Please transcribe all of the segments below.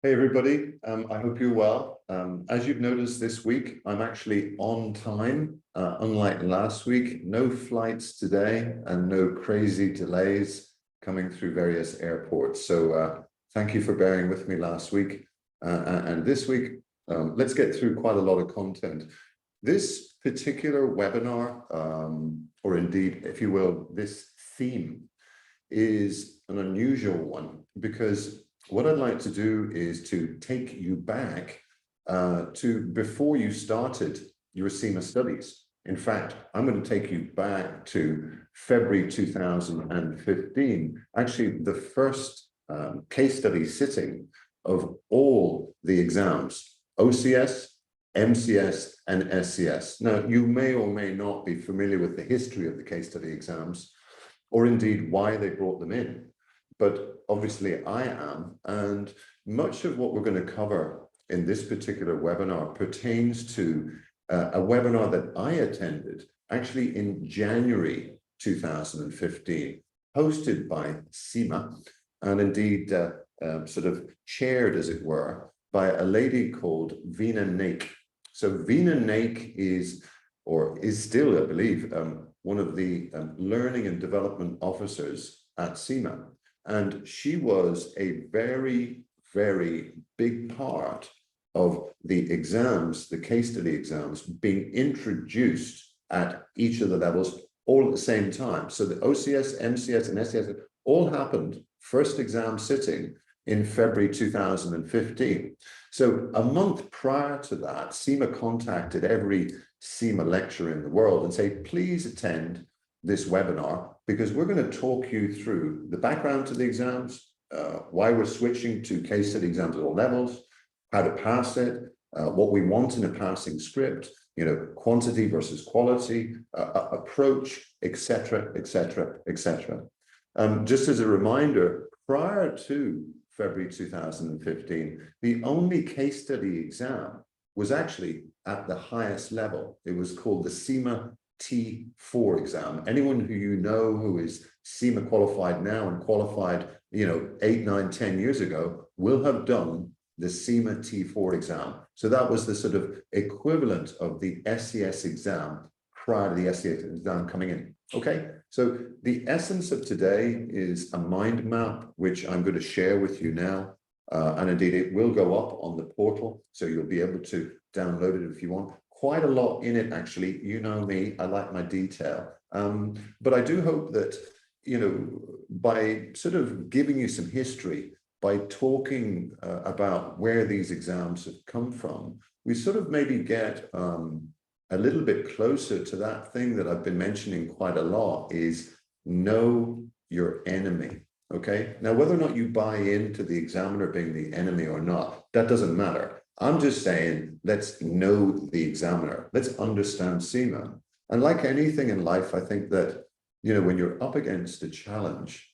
Hey everybody, I hope you're well. As you've noticed this week, I'm actually on time, unlike last week. No flights today and no crazy delays coming through various airports. So thank you for bearing with me last week. And this week, let's get through quite a lot of content. This particular webinar, or indeed, if you will, this theme is an unusual one because what I'd like to do is to take you back to before you started your CIMA studies. In fact, I'm going to take you back to February 2015, actually the first case study sitting of all the exams, OCS, MCS, and SCS. Now, you may or may not be familiar with the history of the case study exams, or indeed why they brought them in. But obviously I am, and much of what we're going to cover in this particular webinar pertains to a webinar that I attended actually in January 2015, hosted by CIMA, and indeed sort of chaired, as it were, by a lady called Veena Naik. So Veena Naik is still, I believe, one of the learning and development officers at CIMA. And she was a very, very big part of the exams, the case study exams, being introduced at each of the levels all at the same time. So the OCS, MCS, and SCS all happened, first exam sitting in February 2015. So a month prior to that, CIMA contacted every CIMA lecturer in the world and say, please attend this webinar because we're going to talk you through the background to the exams, why we're switching to case study exams at all levels, how to pass it, what we want in a passing script, quantity versus quality, approach, etc., etc., etc. Just as a reminder, prior to February 2015, the only case study exam was actually at the highest level. It was called the CIMA T4 exam. Anyone who who is CIMA qualified now and qualified, 8, 9, 10 years ago will have done the CIMA T4 exam. So that was the sort of equivalent of the SCS exam prior to the SCS exam coming in. Okay, so the essence of today is a mind map, which I'm going to share with you now. And indeed, it will go up on the portal, so you'll be able to download it if you want. Quite a lot in it, actually. You know me, I like my detail. But I do hope that, by sort of giving you some history, by talking about where these exams have come from, we sort of maybe get a little bit closer to that thing that I've been mentioning quite a lot, is know your enemy. Okay, now whether or not you buy into the examiner being the enemy or not, that doesn't matter. I'm just saying, let's know the examiner. Let's understand CIMA. And like anything in life, I think that, when you're up against a challenge,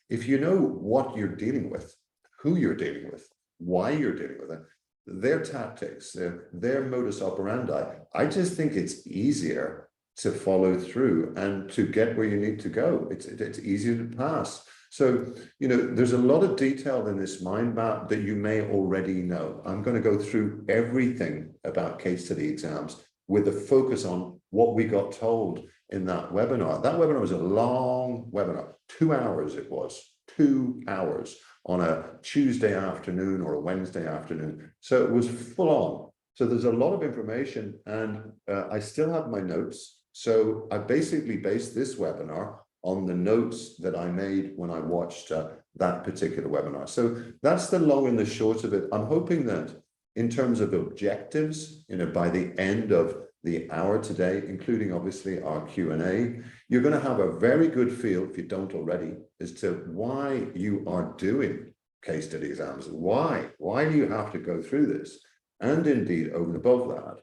if you know what you're dealing with, who you're dealing with, why you're dealing with it, their tactics, their modus operandi, I just think it's easier to follow through and to get where you need to go. It's easier to pass. So, there's a lot of detail in this mind map that you may already know. I'm going to go through everything about case study exams with a focus on what we got told in that webinar. That webinar was a long webinar, 2 hours it was, 2 hours on a Tuesday afternoon or a Wednesday afternoon. So it was full on. So there's a lot of information, and I still have my notes. So I basically based this webinar on the notes that I made when I watched that particular webinar. So that's the long and the short of it. I'm hoping that in terms of objectives, by the end of the hour today, including obviously our Q&A, you're going to have a very good feel, if you don't already, as to why you are doing case study exams. Why do you have to go through this? And indeed, over and above that,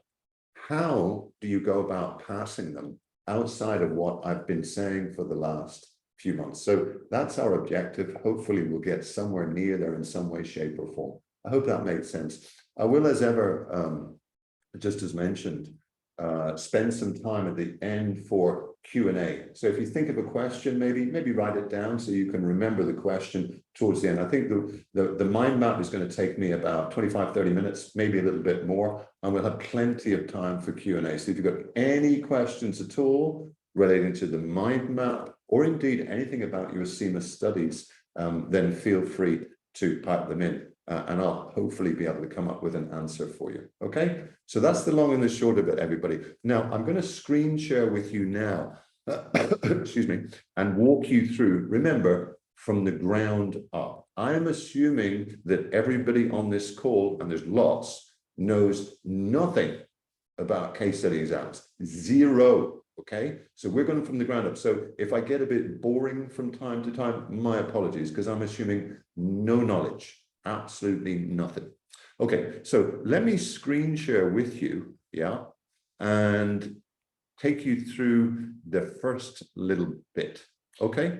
how do you go about passing them outside of what I've been saying for the last few months? So that's our objective. Hopefully we'll get somewhere near there in some way, shape, or form. I hope that makes sense. I will, as ever, just as mentioned, spend some time at the end for Q&A. So if you think of a question, maybe write it down so you can remember the question towards the end. I think the mind map is going to take me about 25, 30 minutes, maybe a little bit more, and we'll have plenty of time for Q&A. So if you've got any questions at all relating to the mind map, or indeed anything about your CIMA studies, then feel free to type them in. And I'll hopefully be able to come up with an answer for you. Okay, so that's the long and the short of it, everybody. Now, I'm going to screen share with you now, excuse me, and walk you through, remember, from the ground up. I am assuming that everybody on this call, and there's lots, knows nothing about case study exams. Zero. Okay, so we're going from the ground up. So if I get a bit boring from time to time, my apologies, because I'm assuming no knowledge. Absolutely nothing. Okay, so let me screen share with you, yeah, and take you through the first little bit. Okay,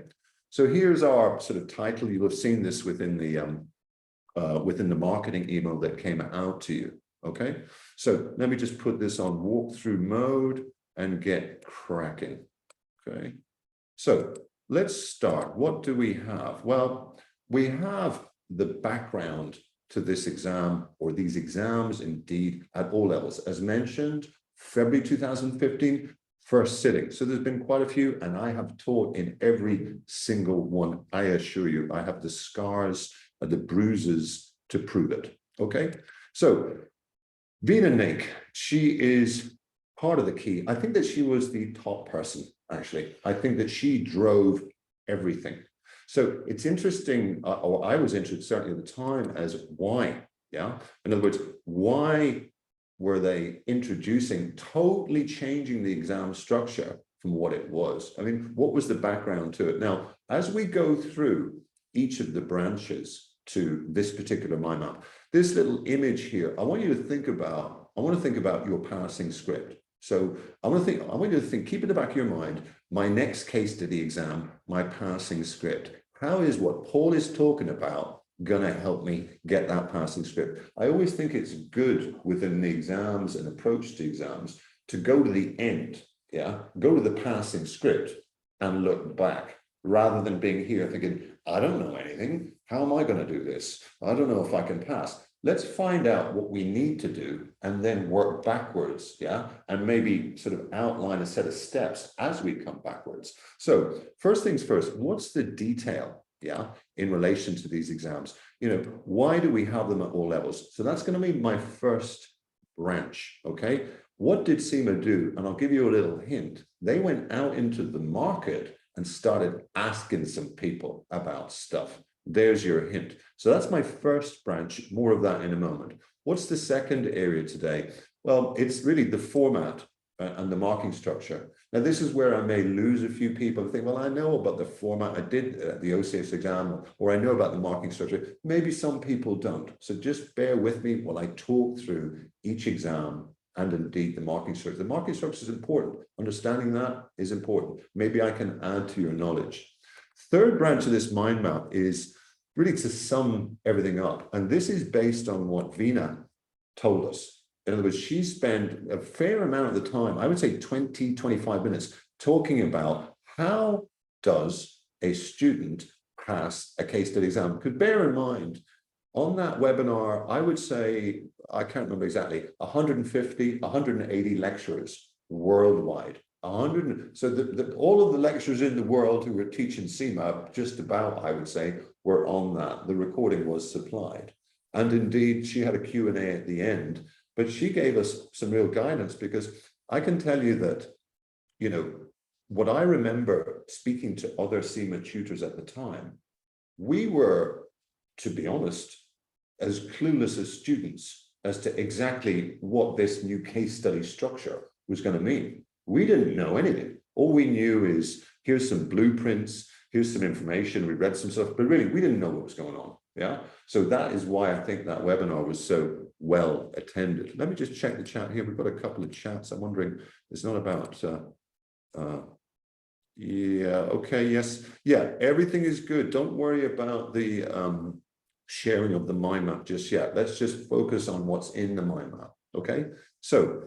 so here's our sort of title. You'll have seen this within the marketing email that came out to you. Okay, so let me just put this on walkthrough mode and get cracking. Okay, so let's start. What do we have? Well, we have the background to this exam, or these exams indeed, at all levels. As mentioned, February 2015, first sitting. So there's been quite a few, and I have taught in every single one. I assure you, I have the scars and the bruises to prove it. Okay, so Vina Nake, she is part of the key. I think that she was the top person, actually. I think that she drove everything. So it's interesting, or I was interested certainly at the time, as why, yeah? In other words, why were they totally changing the exam structure from what it was? I mean, what was the background to it? Now, as we go through each of the branches to this particular mind map, this little image here, I want you to think about your passing script. So I want you to think, keep in the back of your mind, my next case study exam, my passing script. How is what Paul is talking about going to help me get that passing script? I always think it's good within the exams and approach to exams to go to the end, yeah? Go to the passing script and look back, rather than being here thinking, I don't know anything. How am I going to do this? I don't know if I can pass. Let's find out what we need to do and then work backwards, yeah? And maybe sort of outline a set of steps as we come backwards. So first things first, what's the detail, yeah, in relation to these exams? You know, why do we have them at all levels? So that's going to be my first branch, okay? What did CIMA do? And I'll give you a little hint. They went out into the market and started asking some people about stuff. There's your hint. So that's my first branch, more of that in a moment. What's the second area today? Well, it's really the format and the marking structure. Now, this is where I may lose a few people and think, well, I know about the format. I did the OCS exam, or I know about the marking structure. Maybe some people don't. So just bear with me while I talk through each exam and indeed the marking structure. The marking structure is important. Understanding that is important. Maybe I can add to your knowledge. Third branch of this mind map is really to sum everything up. And this is based on what Vina told us. In other words, she spent a fair amount of the time, I would say 20, 25 minutes, talking about how does a student pass a case study exam? Because bear in mind, on that webinar, I would say, I can't remember exactly, 150, 180 lecturers worldwide. 100, so all of the lecturers in the world who were teaching CIMA, just about, I would say, were on that. The recording was supplied. And indeed, she had a Q&A at the end, but she gave us some real guidance, because I can tell you that, you know, what I remember speaking to other CIMA tutors at the time, we were, to be honest, as clueless as students as to exactly what this new case study structure was going to mean. We didn't know anything. All we knew is, here's some blueprints, here's some information, we read some stuff, but really we didn't know what was going on. Yeah. So that is why I think that webinar was so well attended. Let me just check the chat here. We've got a couple of chats. I'm wondering, it's not about, yeah, okay, yes. Yeah, everything is good. Don't worry about the sharing of the mind map just yet. Let's just focus on what's in the mind map. Okay. So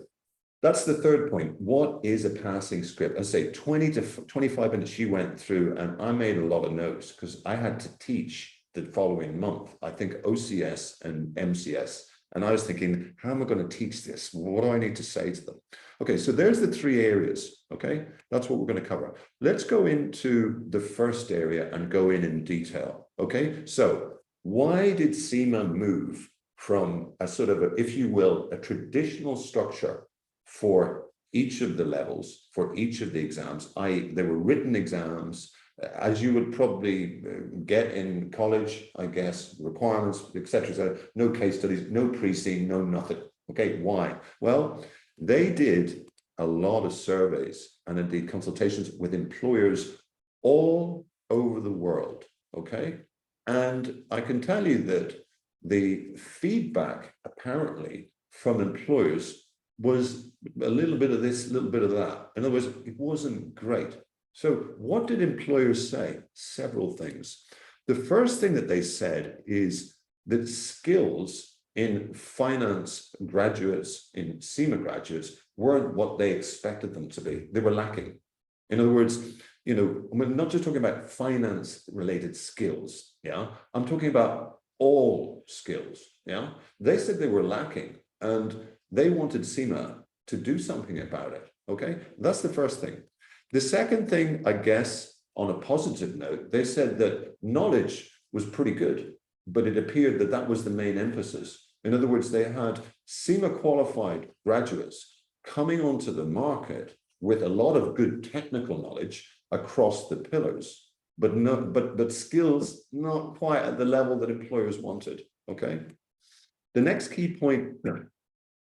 that's the third point. What is a passing script? I say 20 to 25 minutes she went through, and I made a lot of notes because I had to teach the following month, I think OCS and MCS. And I was thinking, how am I going to teach this? What do I need to say to them? Okay, so there's the three areas. Okay, that's what we're going to cover. Let's go into the first area and go in detail. Okay, so why did CIMA move from a sort of, if you will, a traditional structure for each of the levels, for each of the exams, i.e. there were written exams, as you would probably get in college, I guess, requirements, etc. No case studies, no pre-scene, no nothing. Okay, why? Well, they did a lot of surveys and indeed consultations with employers all over the world, okay? And I can tell you that the feedback apparently from employers was a little bit of this, a little bit of that. In other words, it wasn't great. So what did employers say? Several things. The first thing that they said is that skills in finance graduates, in CIMA graduates, weren't what they expected them to be. They were lacking. In other words, you know, we're not just talking about finance related skills. Yeah, I'm talking about all skills. Yeah, they said they were lacking and they wanted CIMA to do something about it. Okay, that's the first thing. The second thing, I guess, on a positive note, they said that knowledge was pretty good, but it appeared that that was the main emphasis. In other words, they had CIMA qualified graduates coming onto the market with a lot of good technical knowledge across the pillars, but skills not quite at the level that employers wanted. Okay. The next key point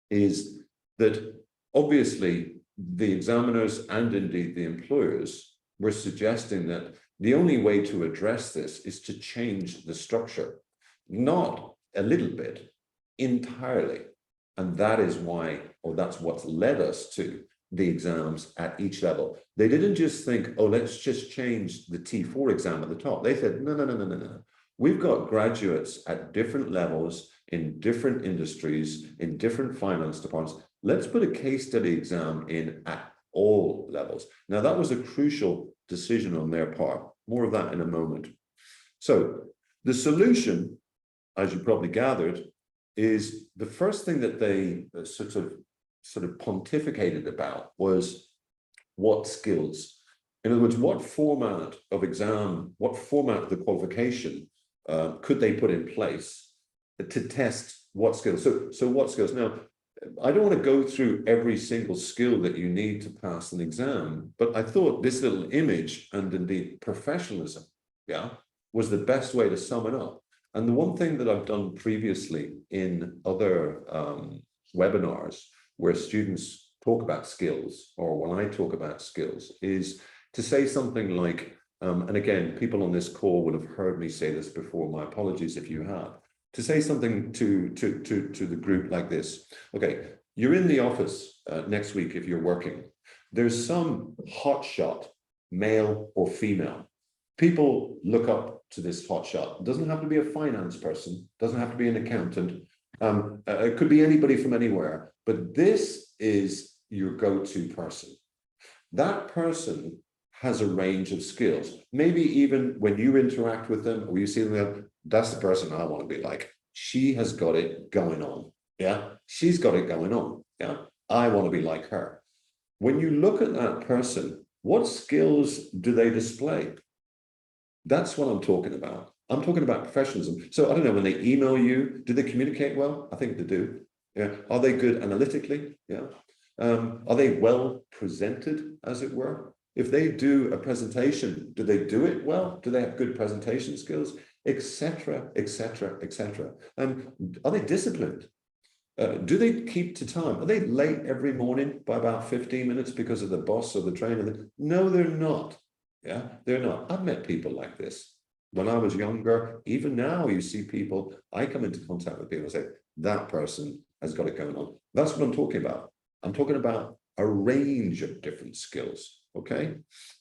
is that obviously the examiners and indeed the employers were suggesting that the only way to address this is to change the structure, not a little bit, entirely. And that is why, or that's what's led us to the exams at each level. They didn't just think, oh, let's just change the T4 exam at the top. They said, no. We've got graduates at different levels in different industries, in different finance departments. Let's put a case study exam in at all levels. Now, that was a crucial decision on their part. More of that in a moment. So the solution, as you probably gathered, is the first thing that they sort of pontificated about was what skills. In other words, what format of exam, what format of the qualification could they put in place to test what skills? So what skills? Now, I don't want to go through every single skill that you need to pass an exam, but I thought this little image and indeed professionalism, yeah, was the best way to sum it up. And the one thing that I've done previously in other webinars where students talk about skills, or when I talk about skills, is to say something like, and again, people on this call would have heard me say this before, my apologies if you have, to say something to the group like this. Okay, you're in the office next week if you're working. There's some hotshot, male or female. People look up to this hotshot. It doesn't have to be a finance person, doesn't have to be an accountant. It could be anybody from anywhere, but this is your go-to person. That person has a range of skills. Maybe even when you interact with them or you see them, that's the person I want to be like. She has got it going on. Yeah, she's got it going on. Yeah, I want to be like her. When you look at that person, what skills do they display? That's what I'm talking about. I'm talking about professionalism. So I don't know, when they email you, do they communicate well? I think they do. Yeah. Are they good analytically? Yeah. Are they well presented, as it were? If they do a presentation, do they do it well? Do they have good presentation skills, etc., etc., etc.? Are they disciplined? Do they keep to time? Are they late every morning by about 15 minutes because of the boss or the trainer? No, they're not. Yeah, they're not. I've met people like this. When I was younger, even now you see people, I come into contact with people and say, that person has got it going on. That's what I'm talking about. I'm talking about a range of different skills, okay?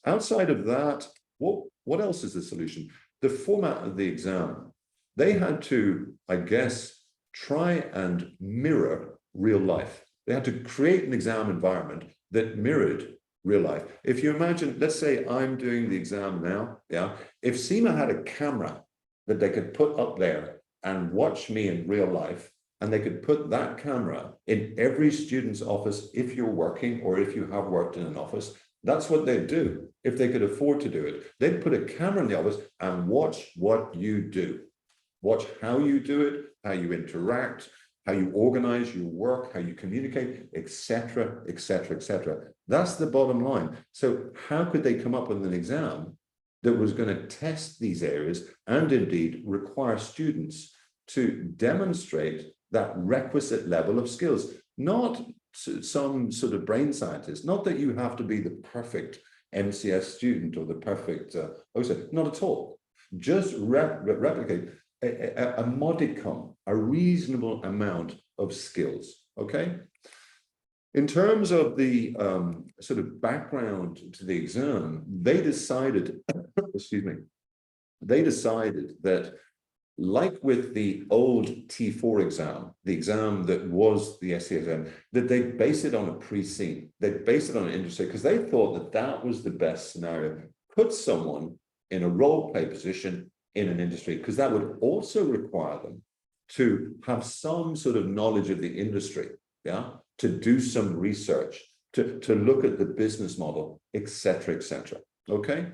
Outside of that, what else is the solution? The format of the exam. They had to, I guess, try and mirror real life. They had to create an exam environment that mirrored real life. If you imagine, let's say I'm doing the exam now, yeah. If CIMA had a camera that they could put up there and watch me in real life, and they could put that camera in every student's office if you're working or if you have worked in an office, that's what they'd do if they could afford to do it. They'd put a camera in the office and watch what you do. Watch how you do it, how you interact, how you organize your work, how you communicate, etc., etc., etc. That's the bottom line. So how could they come up with an exam that was going to test these areas and indeed require students to demonstrate that requisite level of skills? Not some sort of brain scientist, not that you have to be the perfect MCS student or the perfect OSA, not at all. Just replicate a modicum, a reasonable amount of skills, okay? In terms of the sort of background to the exam, they decided, excuse me, they decided that, like with the old T4 exam, the exam that was the SC exam, that they base it on a pre-scene. They base it on an industry because they thought that that was the best scenario. Put someone in a role play position in an industry, because that would also require them to have some sort of knowledge of the industry, yeah, to do some research, to look at the business model, etc., etc. Okay.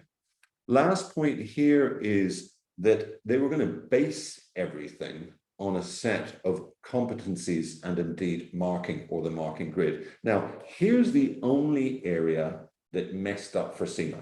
Last point here is that they were going to base everything on a set of competencies and indeed marking, or the marking grid. Now, here's the only area that messed up for CIMA.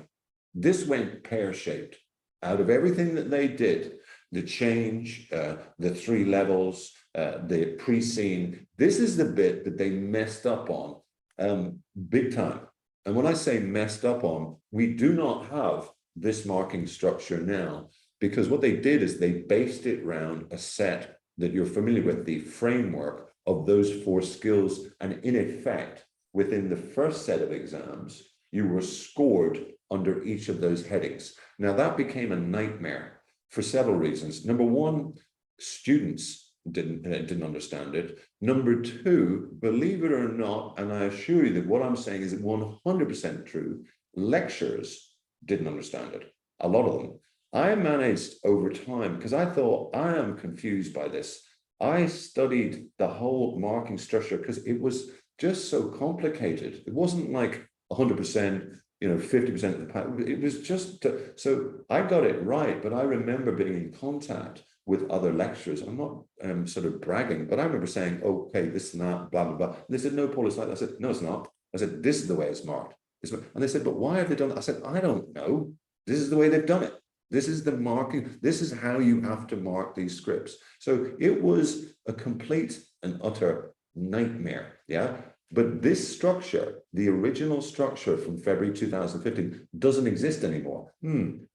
This went pear-shaped. Out of everything that they did, the change, the 3 levels, the pre-scene, this is the bit that they messed up on big time. And when I say messed up on, we do not have this marking structure now, because what they did is they based it around a set that you're familiar with, the framework of those 4 skills. And in effect, within the first set of exams, you were scored under each of those headings. Now, that became a nightmare for several reasons. Number one, students didn't understand it. Number two, believe it or not, and I assure you that what I'm saying is 100% true, lecturers didn't understand it, a lot of them. I managed over time, because I thought, I am confused by this. I studied the whole marking structure because it was just so complicated. It wasn't like 100%, 50% of the pattern. It was just, so I got it right, but I remember being in contact with other lecturers. I'm not sort of bragging, but I remember saying, okay, this and that, blah, blah, blah. And they said, no, Paul, it's like that. I said, no, it's not. I said, this is the way it's marked. And they said, but why have they done that? I said, I don't know. This is the way they've done it. This is the marking. This is how you have to mark these scripts. So it was a complete and utter nightmare. Yeah. But this structure, the original structure from February 2015, doesn't exist anymore.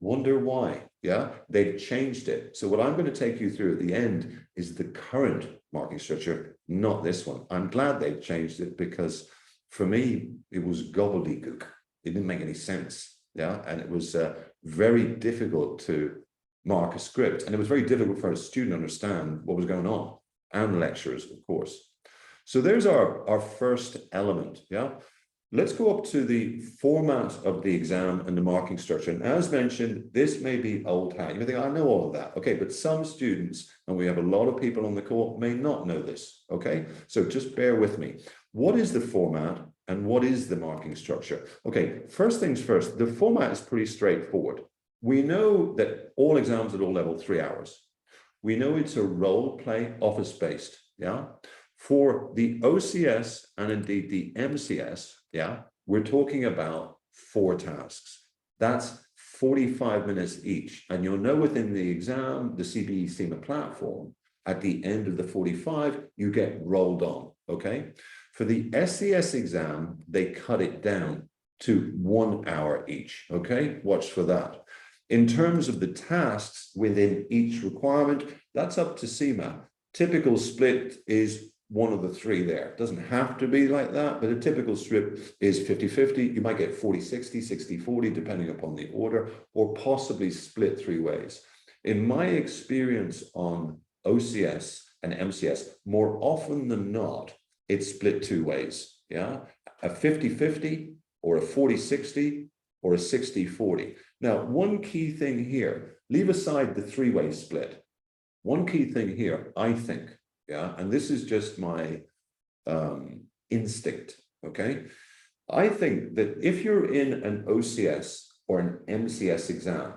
Wonder why? Yeah, they've changed it. So what I'm going to take you through at the end is the current marking structure, not this one. I'm glad they've changed it, because for me, it was gobbledygook. It didn't make any sense. Yeah, and it was very difficult to mark a script. And it was very difficult for a student to understand what was going on, and lecturers, of course. So there's our first element, yeah? Let's go up to the format of the exam and the marking structure. And as mentioned, this may be old hat. You may think, I know all of that. Okay, but some students, and we have a lot of people on the call, may not know this, okay? So just bear with me. What is the format and what is the marking structure? Okay, first things first, the format is pretty straightforward. We know that all exams at all levels, 3 hours. We know it's a role play, office-based, yeah? For the OCS and indeed the MCS, yeah, we're talking about 4 tasks. That's 45 minutes each. And you'll know within the exam, the CBE CIMA platform, at the end of the 45, you get rolled on, okay? For the SCS exam, they cut it down to 1 hour each, okay? Watch for that. In terms of the tasks within each requirement, that's up to CIMA. Typical split is one of the 3 there. It doesn't have to be like that, but a typical strip is 50-50. You might get 40-60, 60-40, depending upon the order, or possibly split 3 ways. In my experience on OCS and MCS, more often than not, it's split two ways, yeah? A 50-50 or a 40-60 or a 60-40. Now, one key thing here, leave aside the three-way split. One key thing here, I think, yeah, and this is just my instinct, okay? I think that if you're in an OCS or an MCS exam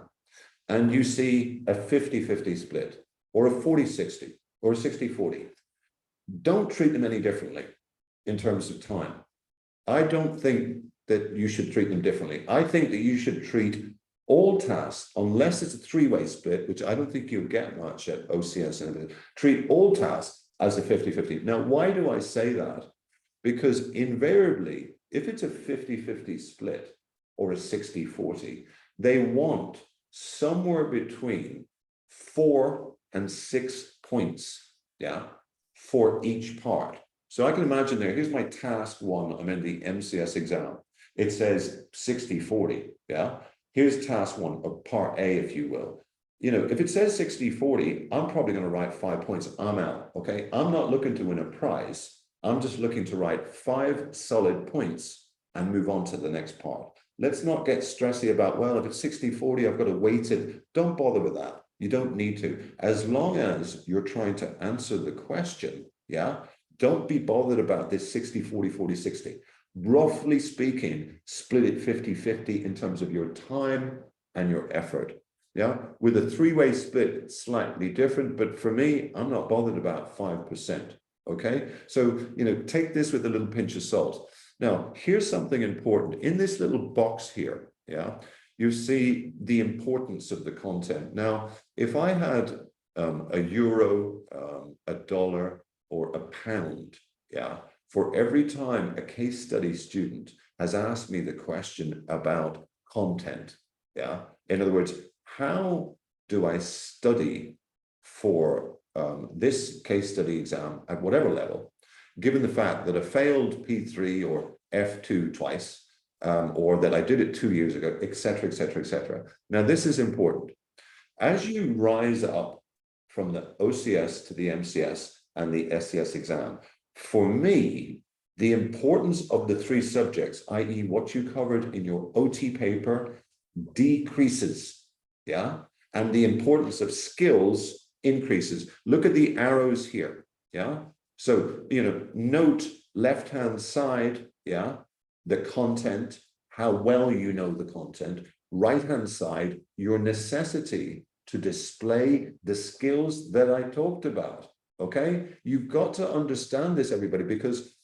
and you see a 50-50 split or a 40-60 or a 60-40, don't treat them any differently in terms of time. I don't think that you should treat them differently. I think that you should treat all tasks, unless it's a three-way split, which I don't think you'll get much at OCS, and treat all tasks as a 50-50. Now, why do I say that? Because invariably, if it's a 50-50 split or a 60-40, they want somewhere between 4 and 6 points, yeah, for each part. So I can imagine there, here's my task one, I'm in the MCS exam. It says 60-40, yeah? Here's task one, or part A, if you will. You know, if it says 60-40, I'm probably going to write 5 points. I'm out, okay? I'm not looking to win a prize. I'm just looking to write 5 solid points and move on to the next part. Let's not get stressy about, well, if it's 60-40, I've got to weight it. Don't bother with that. You don't need to. As long as you're trying to answer the question, yeah? Don't be bothered about this 60-40, 40-60. Roughly speaking, split it 50-50 in terms of your time and your effort. Yeah, with a three-way split, it's slightly different, but for me, I'm not bothered about 5%. Okay, so you know, take this with a little pinch of salt. Now, here's something important. In this little box here, yeah, you see the importance of the content. Now, if I had a euro, a dollar, or a pound, yeah, for every time a case study student has asked me the question about content, yeah, in other words, how do I study for this case study exam at whatever level, given the fact that I failed P3 or F2 twice, or that I did it 2 years ago, et cetera, et cetera, et cetera. Now, this is important. As you rise up from the OCS to the MCS and the SCS exam, for me, the importance of the 3 subjects, i.e. what you covered in your OT paper, decreases, yeah? And the importance of skills increases. Look at the arrows here, yeah? So, you know, note left-hand side, yeah? The content, how well you know the content. Right-hand side, your necessity to display the skills that I talked about, okay? You've got to understand this, everybody, because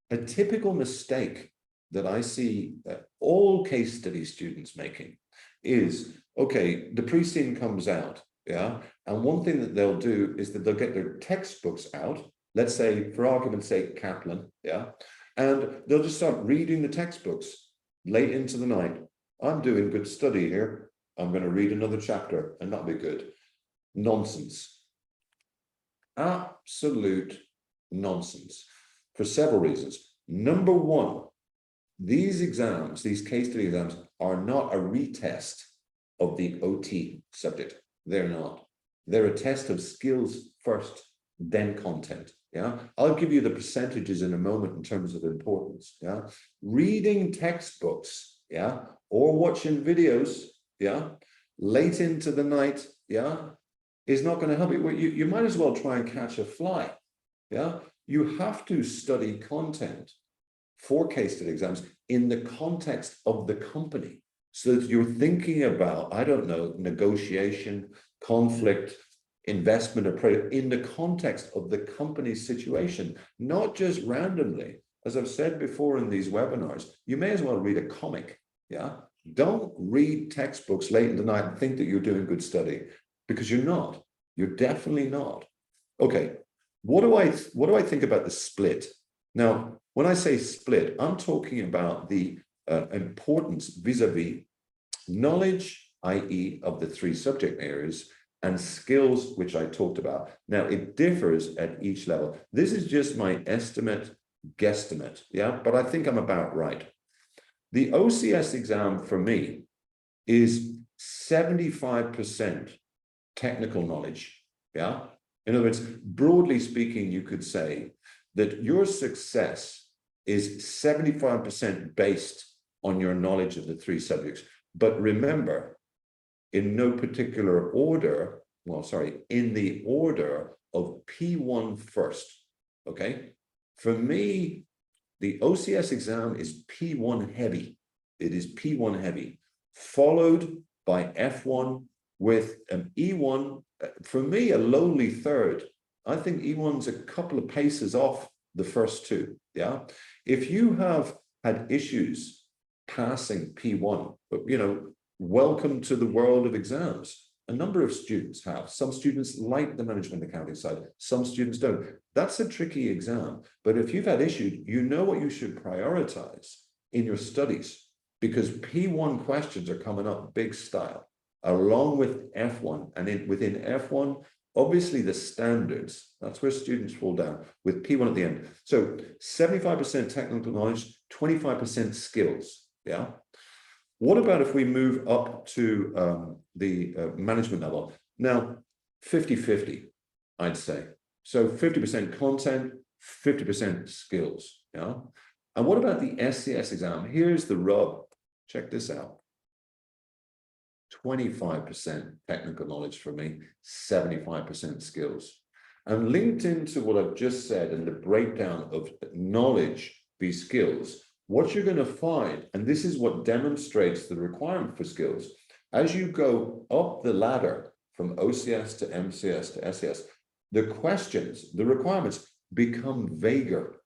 a typical mistake that I see all case study students making is, okay, the pre-scene comes out, yeah? And one thing that they'll do is that they'll get their textbooks out, let's say, for argument's sake, Kaplan, yeah? And they'll just start reading the textbooks late into the night. I'm doing good study here. I'm going to read another chapter, and that'll be good. Nonsense. Absolute nonsense for several reasons. Number one, these exams, these case study exams, are not a retest of the OT subject. They're not. They're a test of skills first, then content. Yeah, I'll give you the percentages in a moment in terms of importance. Yeah, reading textbooks, yeah, or watching videos, yeah, late into the night, yeah, is not going to help you. You might as well try and catch a fly. Yeah, you have to study content for case study exams in the context of the company, so that you're thinking about, I don't know, negotiation, conflict, investment approach in the context of the company's situation, not just randomly. As I've said before in these webinars, you may as well read a comic, yeah? Don't read textbooks late in the night and think that you're doing good study, because you're not. You're definitely not. Okay, what do I think about the split? Now, when I say split, I'm talking about the importance vis-a-vis knowledge, i.e. of the 3 subject areas, and skills, which I talked about. Now, it differs at each level. This is just my estimate, guesstimate, yeah? But I think I'm about right. The OCS exam for me is 75% technical knowledge, yeah? In other words, broadly speaking, you could say that your success is 75% based on your knowledge of the three subjects. But remember, in no particular order, well, sorry, in the order of P1 first, okay? For me, the OCS exam is P1 heavy. It is P1 heavy, followed by F1 with an E1, for me, a lowly third. I think E1's a couple of paces off the first two, yeah? If you have had issues passing P1, but welcome to the world of exams. A number of students have. Some students like the management accounting side. Some students don't. That's a tricky exam. But if you've had issues, you know what you should prioritize in your studies, because P1 questions are coming up big style, along with F1. And within F1, obviously the standards, that's where students fall down, with P1 at the end. So 75% technical knowledge, 25% skills, yeah? What about if we move up to the management level? Now, 50-50, I'd say. So 50% content, 50% skills, yeah? And what about the SCS exam? Here's the rub. Check this out. 25% technical knowledge for me, 75% skills. And linked into what I've just said and the breakdown of knowledge, these skills, what you're going to find, and this is what demonstrates the requirement for skills, as you go up the ladder from OCS to MCS to SCS, the questions, the requirements become vaguer.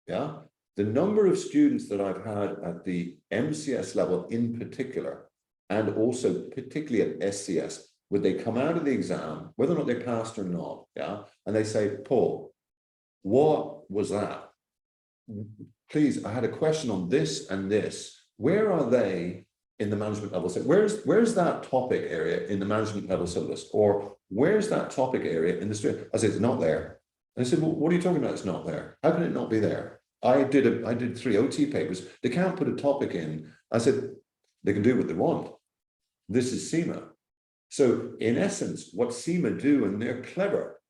Yeah, the number of students that I've had at the MCS level in particular, and also particularly at SCS, would they come out of the exam, whether or not they passed or not, yeah, and they say, Paul, what was that? Please, I had a question on this and this. Where are they in the management level? So where's that topic area in the management level syllabus? Or where's that topic area in the student? I said, it's not there. And I said, well, what are you talking about? It's not there. How can it not be there? I did 3 OT papers. They can't put a topic in. I said, they can do what they want. This is CIMA. So in essence, what CIMA do, and they're clever,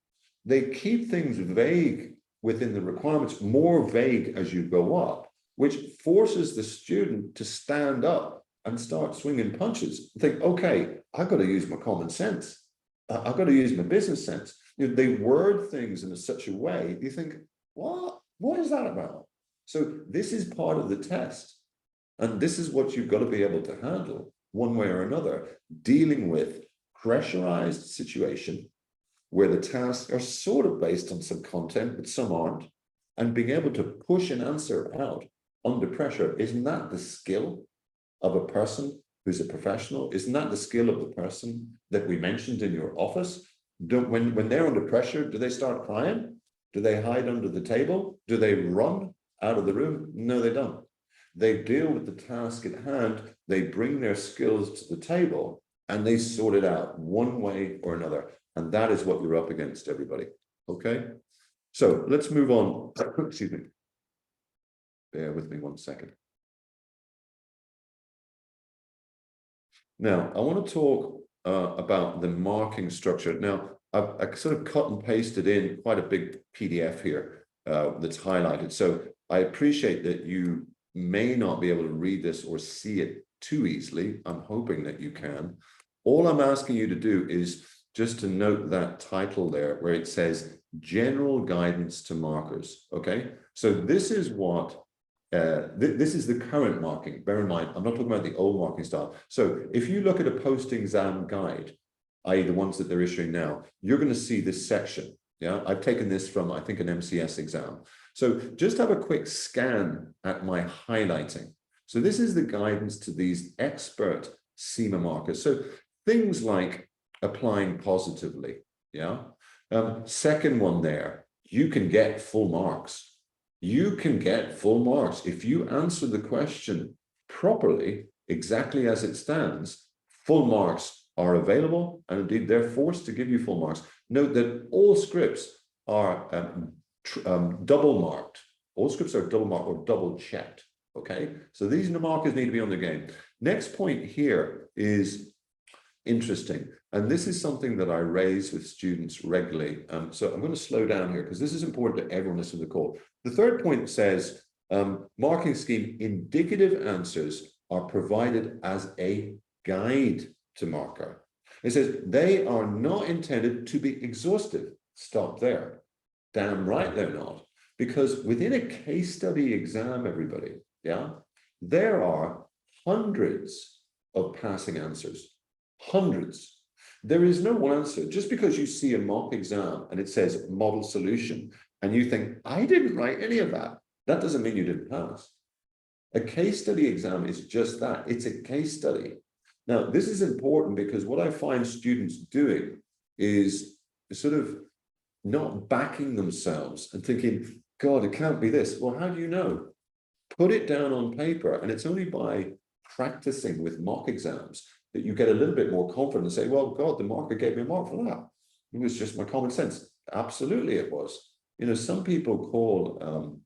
they keep things vague within the requirements, more vague as you go up, which forces the student to stand up and start swinging punches and think, okay, I've got to use my common sense. I've got to use my business sense. They word things in such a way, you think, what is that about? So this is part of the test. And this is what you've got to be able to handle one way or another, dealing with pressurized situation where the tasks are sort of based on some content, but some aren't, and being able to push an answer out under pressure. Isn't that the skill of a person who's a professional? Isn't that the skill of the person that we mentioned in your office? When they're under pressure, do they start crying? Do they hide under the table? Do they run out of the room? No, they don't. They deal with the task at hand, they bring their skills to the table, and they sort it out one way or another. And that is what you're up against, everybody. Okay? So let's move on. Excuse me. Bear with me one second. Now, I want to talk about the marking structure. Now, I sort of cut and pasted in quite a big PDF here that's highlighted. So I appreciate that you may not be able to read this or see it too easily. I'm hoping that you can. All I'm asking you to do is just to note that title there where it says general guidance to markers. Okay, so this is what this is the current marking. Bear in mind, I'm not talking about the old marking style. So if you look at a post-exam guide, i.e. the ones that they're issuing now, you're going to see this section. Yeah, I've taken this from, I think, an MCS exam. So just have a quick scan at my highlighting. So this is the guidance to these expert CIMA markers. So things like applying positively, yeah. Second one there, you can get full marks. You can get full marks if you answer the question properly, exactly as it stands. Full marks are available, and indeed they're forced to give you full marks. Note that all scripts are double marked. All scripts are double marked or double checked. Okay, so these markers need to be on the game. Next point here is interesting. And this is something that I raise with students regularly. So I'm going to slow down here because this is important to everyone listening to the call. The third point says, marking scheme indicative answers are provided as a guide to marker. It says they are not intended to be exhaustive. Stop there. Damn right they're not. Because within a case study exam, everybody, yeah, there are hundreds of passing answers. Hundreds. There is no one answer. Just because you see a mock exam and it says model solution and you think, I didn't write any of that, that doesn't mean you didn't pass. A case study exam is just that. It's a case study. Now, this is important because what I find students doing is sort of not backing themselves and thinking, God, it can't be this. Well, how do you know? Put it down on paper. And it's only by practicing with mock exams that you get a little bit more confident and say, well, God, the marker gave me a mark for that. It was just my common sense. Absolutely, it was. You know, some people call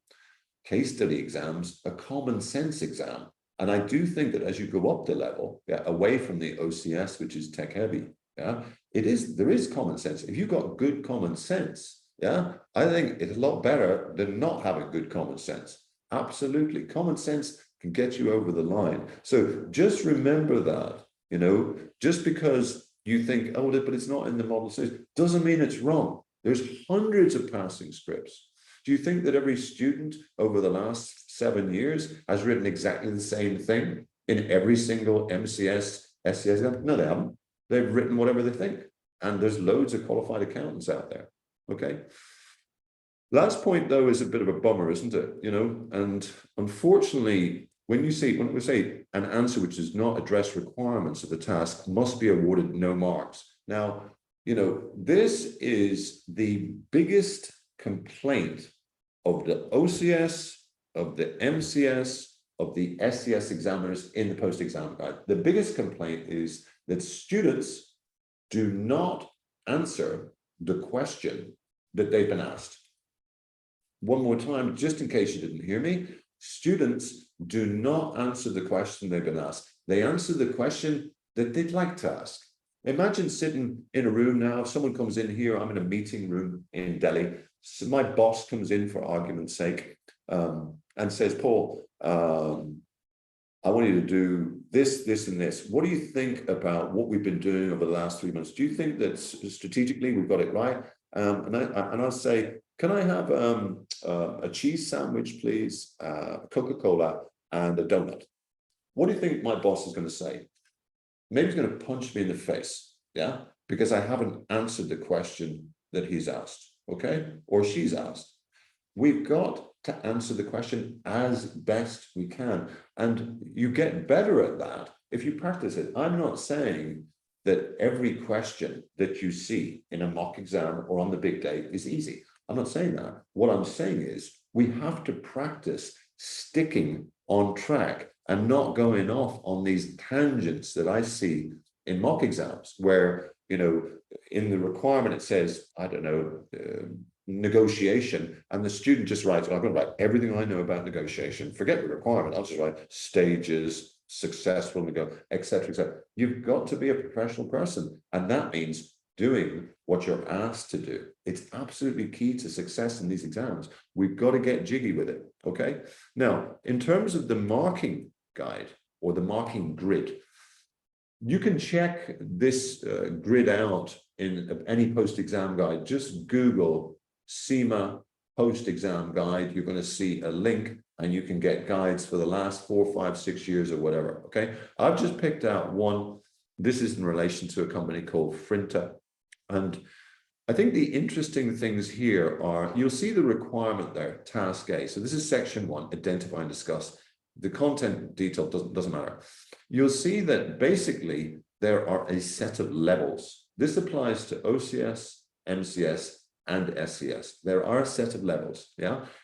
case study exams a common sense exam. And I do think that as you go up the level, away from the OCS, which is tech heavy, there is common sense. If you've got good common sense, I think it's a lot better than not having good common sense. Absolutely. Common sense can get you over the line. So just remember that, you know, just because you think, oh, but it's not in the model series, doesn't mean it's wrong. There's hundreds of passing scripts. Do you think that every student over the last 7 years has written exactly the same thing in every single MCS, SCS? No, they haven't. They've written whatever they think. And there's loads of qualified accountants out there. Okay. Last point, though, is a bit of a bummer, isn't it? You know, and unfortunately, when we say an answer which does not address requirements of the task must be awarded no marks. Now, you know, this is the biggest complaint of the OCS, of the MCS, of the SCS examiners in the post-exam guide. The biggest complaint is that students do not answer the question that they've been asked. One more time, just in case you didn't hear me, students do not answer the question they've been asked. They answer the question that they'd like to ask. Imagine sitting in a room now, if someone comes in here, I'm in a meeting room in Delhi, so my boss comes in for argument's sake and says, Paul, I want you to do this, this, and this. What do you think about what we've been doing over the last 3 months? Do you think that strategically we've got it right? And I'll say, can I have a cheese sandwich, please, Coca-Cola, and a donut? What do you think my boss is going to say? Maybe he's going to punch me in the face, because I haven't answered the question that he's asked, okay, or she's asked. We've got to answer the question as best we can, and you get better at that if you practice it. I'm not saying that every question that you see in a mock exam or on the big day is easy. I'm not saying that. What I'm saying is we have to practice sticking on track and not going off on these tangents that I see in mock exams where, you know, in the requirement it says, I don't know, negotiation, and the student just writes, well, I'm going to write everything I know about negotiation. Forget the requirement. I'll just write stages, successful, etc., etc. You've got to be a professional person, and that means doing what you're asked to do. It's absolutely key to success in these exams. We've got to get jiggy with it. Okay. Now, in terms of the marking guide or the marking grid, you can check this grid out in any post-exam guide. Just Google CIMA post-exam guide. You're going to see a link and you can get guides for the last 4, 5, 6 years or whatever. Okay. I've just picked out one. This is in relation to a company called Frinta. And I think the interesting things here are, you'll see the requirement there, task A. So this is section 1, identify and discuss. The content detail doesn't matter. You'll see that basically there are a set of levels. This applies to OCS, MCS, and SCS. There are a set of levels.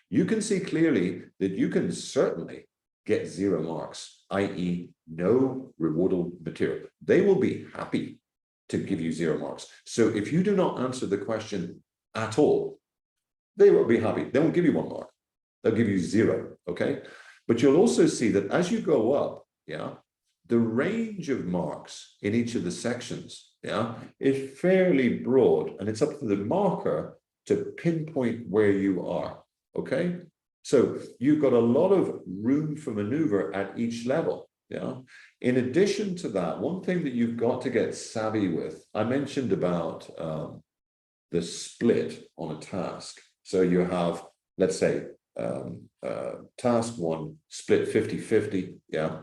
You can see clearly that you can certainly get 0 marks, i.e. no rewardable material. They will be happy to give you 0 marks. So if you do not answer the question at all, they will be happy. They won't give you 1 mark. They'll give you 0, okay? But you'll also see that as you go up, the range of marks in each of the sections, yeah, is fairly broad, and it's up to the marker to pinpoint where you are, okay? So you've got a lot of room for maneuver at each level, yeah? In addition to that, one thing that you've got to get savvy with, I mentioned about the split on a task. So you have, let's say, task one split 50-50, yeah?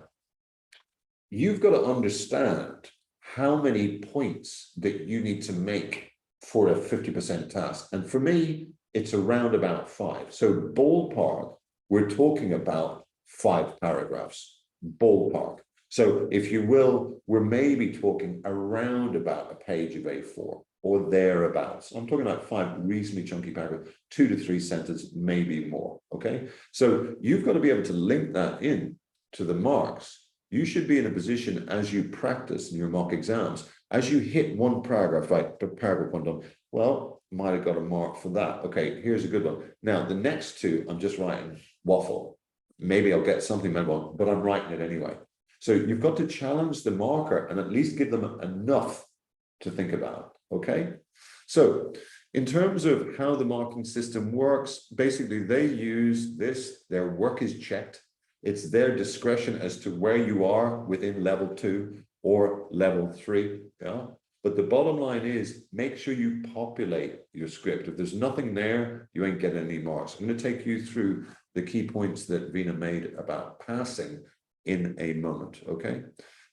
You've got to understand how many points that you need to make for a 50% task. And for me, it's around about 5. So ballpark, we're talking about 5 paragraphs, ballpark. So if you will, we're maybe talking around about a page of A4 or thereabouts. I'm talking about 5 reasonably chunky paragraphs, 2 to 3 sentences, maybe more, okay? So you've got to be able to link that in to the marks. You should be in a position as you practice in your mock exams, as you hit one paragraph, right, paragraph one done, well, might have got a mark for that. Okay, here's a good one. Now, the next 2, I'm just writing waffle. Maybe I'll get something memorable, but I'm writing it anyway. So you've got to challenge the marker and at least give them enough to think about, okay? So in terms of how the marking system works, basically they use this, their work is checked. It's their discretion as to where you are within level 2 or level 3, yeah? But the bottom line is make sure you populate your script. If there's nothing there, you ain't getting any marks. I'm going to take you through the key points that Vina made about passing in a moment, okay?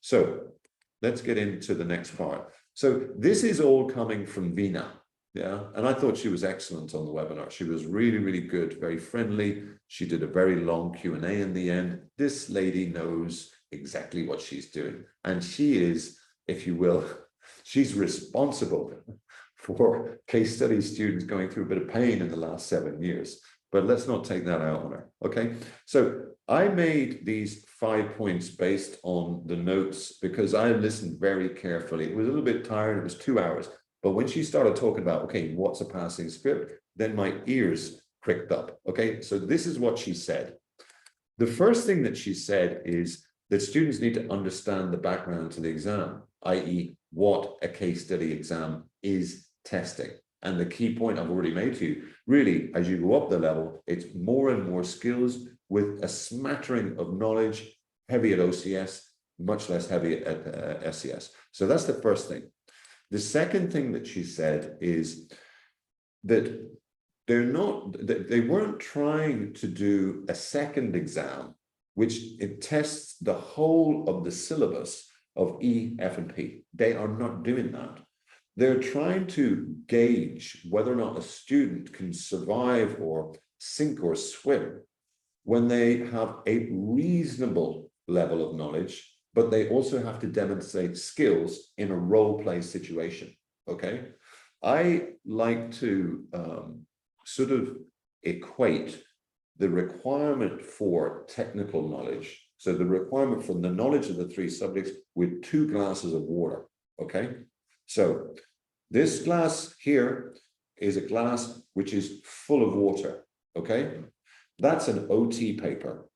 So let's get into the next part. So this is all coming from Vina, yeah? And I thought she was excellent on the webinar. She was really, really good, very friendly. She did a very long Q&A in the end. This lady knows exactly what she's doing. And she is, if you will, she's responsible for case study students going through a bit of pain in the last 7 years. But let's not take that out on her, okay? So I made these 5 points based on the notes because I listened very carefully. It was a little bit tired, it was 2 hours. But when she started talking about, okay, what's a passing script? Then my ears pricked up, okay? So this is what she said. The first thing that she said is that students need to understand the background to the exam, i.e. what a case study exam is testing. And the key point I've already made to you, really, as you go up the level, it's more and more skills with a smattering of knowledge, heavy at OCS, much less heavy at SCS. So that's the first thing. The second thing that she said is that they weren't trying to do a second exam, which it tests the whole of the syllabus of E, F, and P. They are not doing that. They're trying to gauge whether or not a student can survive or sink or swim when they have a reasonable level of knowledge, but they also have to demonstrate skills in a role play situation, okay? I like to sort of equate the requirement for technical knowledge, so the requirement for the knowledge of the 3 subjects with 2 glasses of water, okay? So this glass here is a glass which is full of water, okay? That's an OT paper.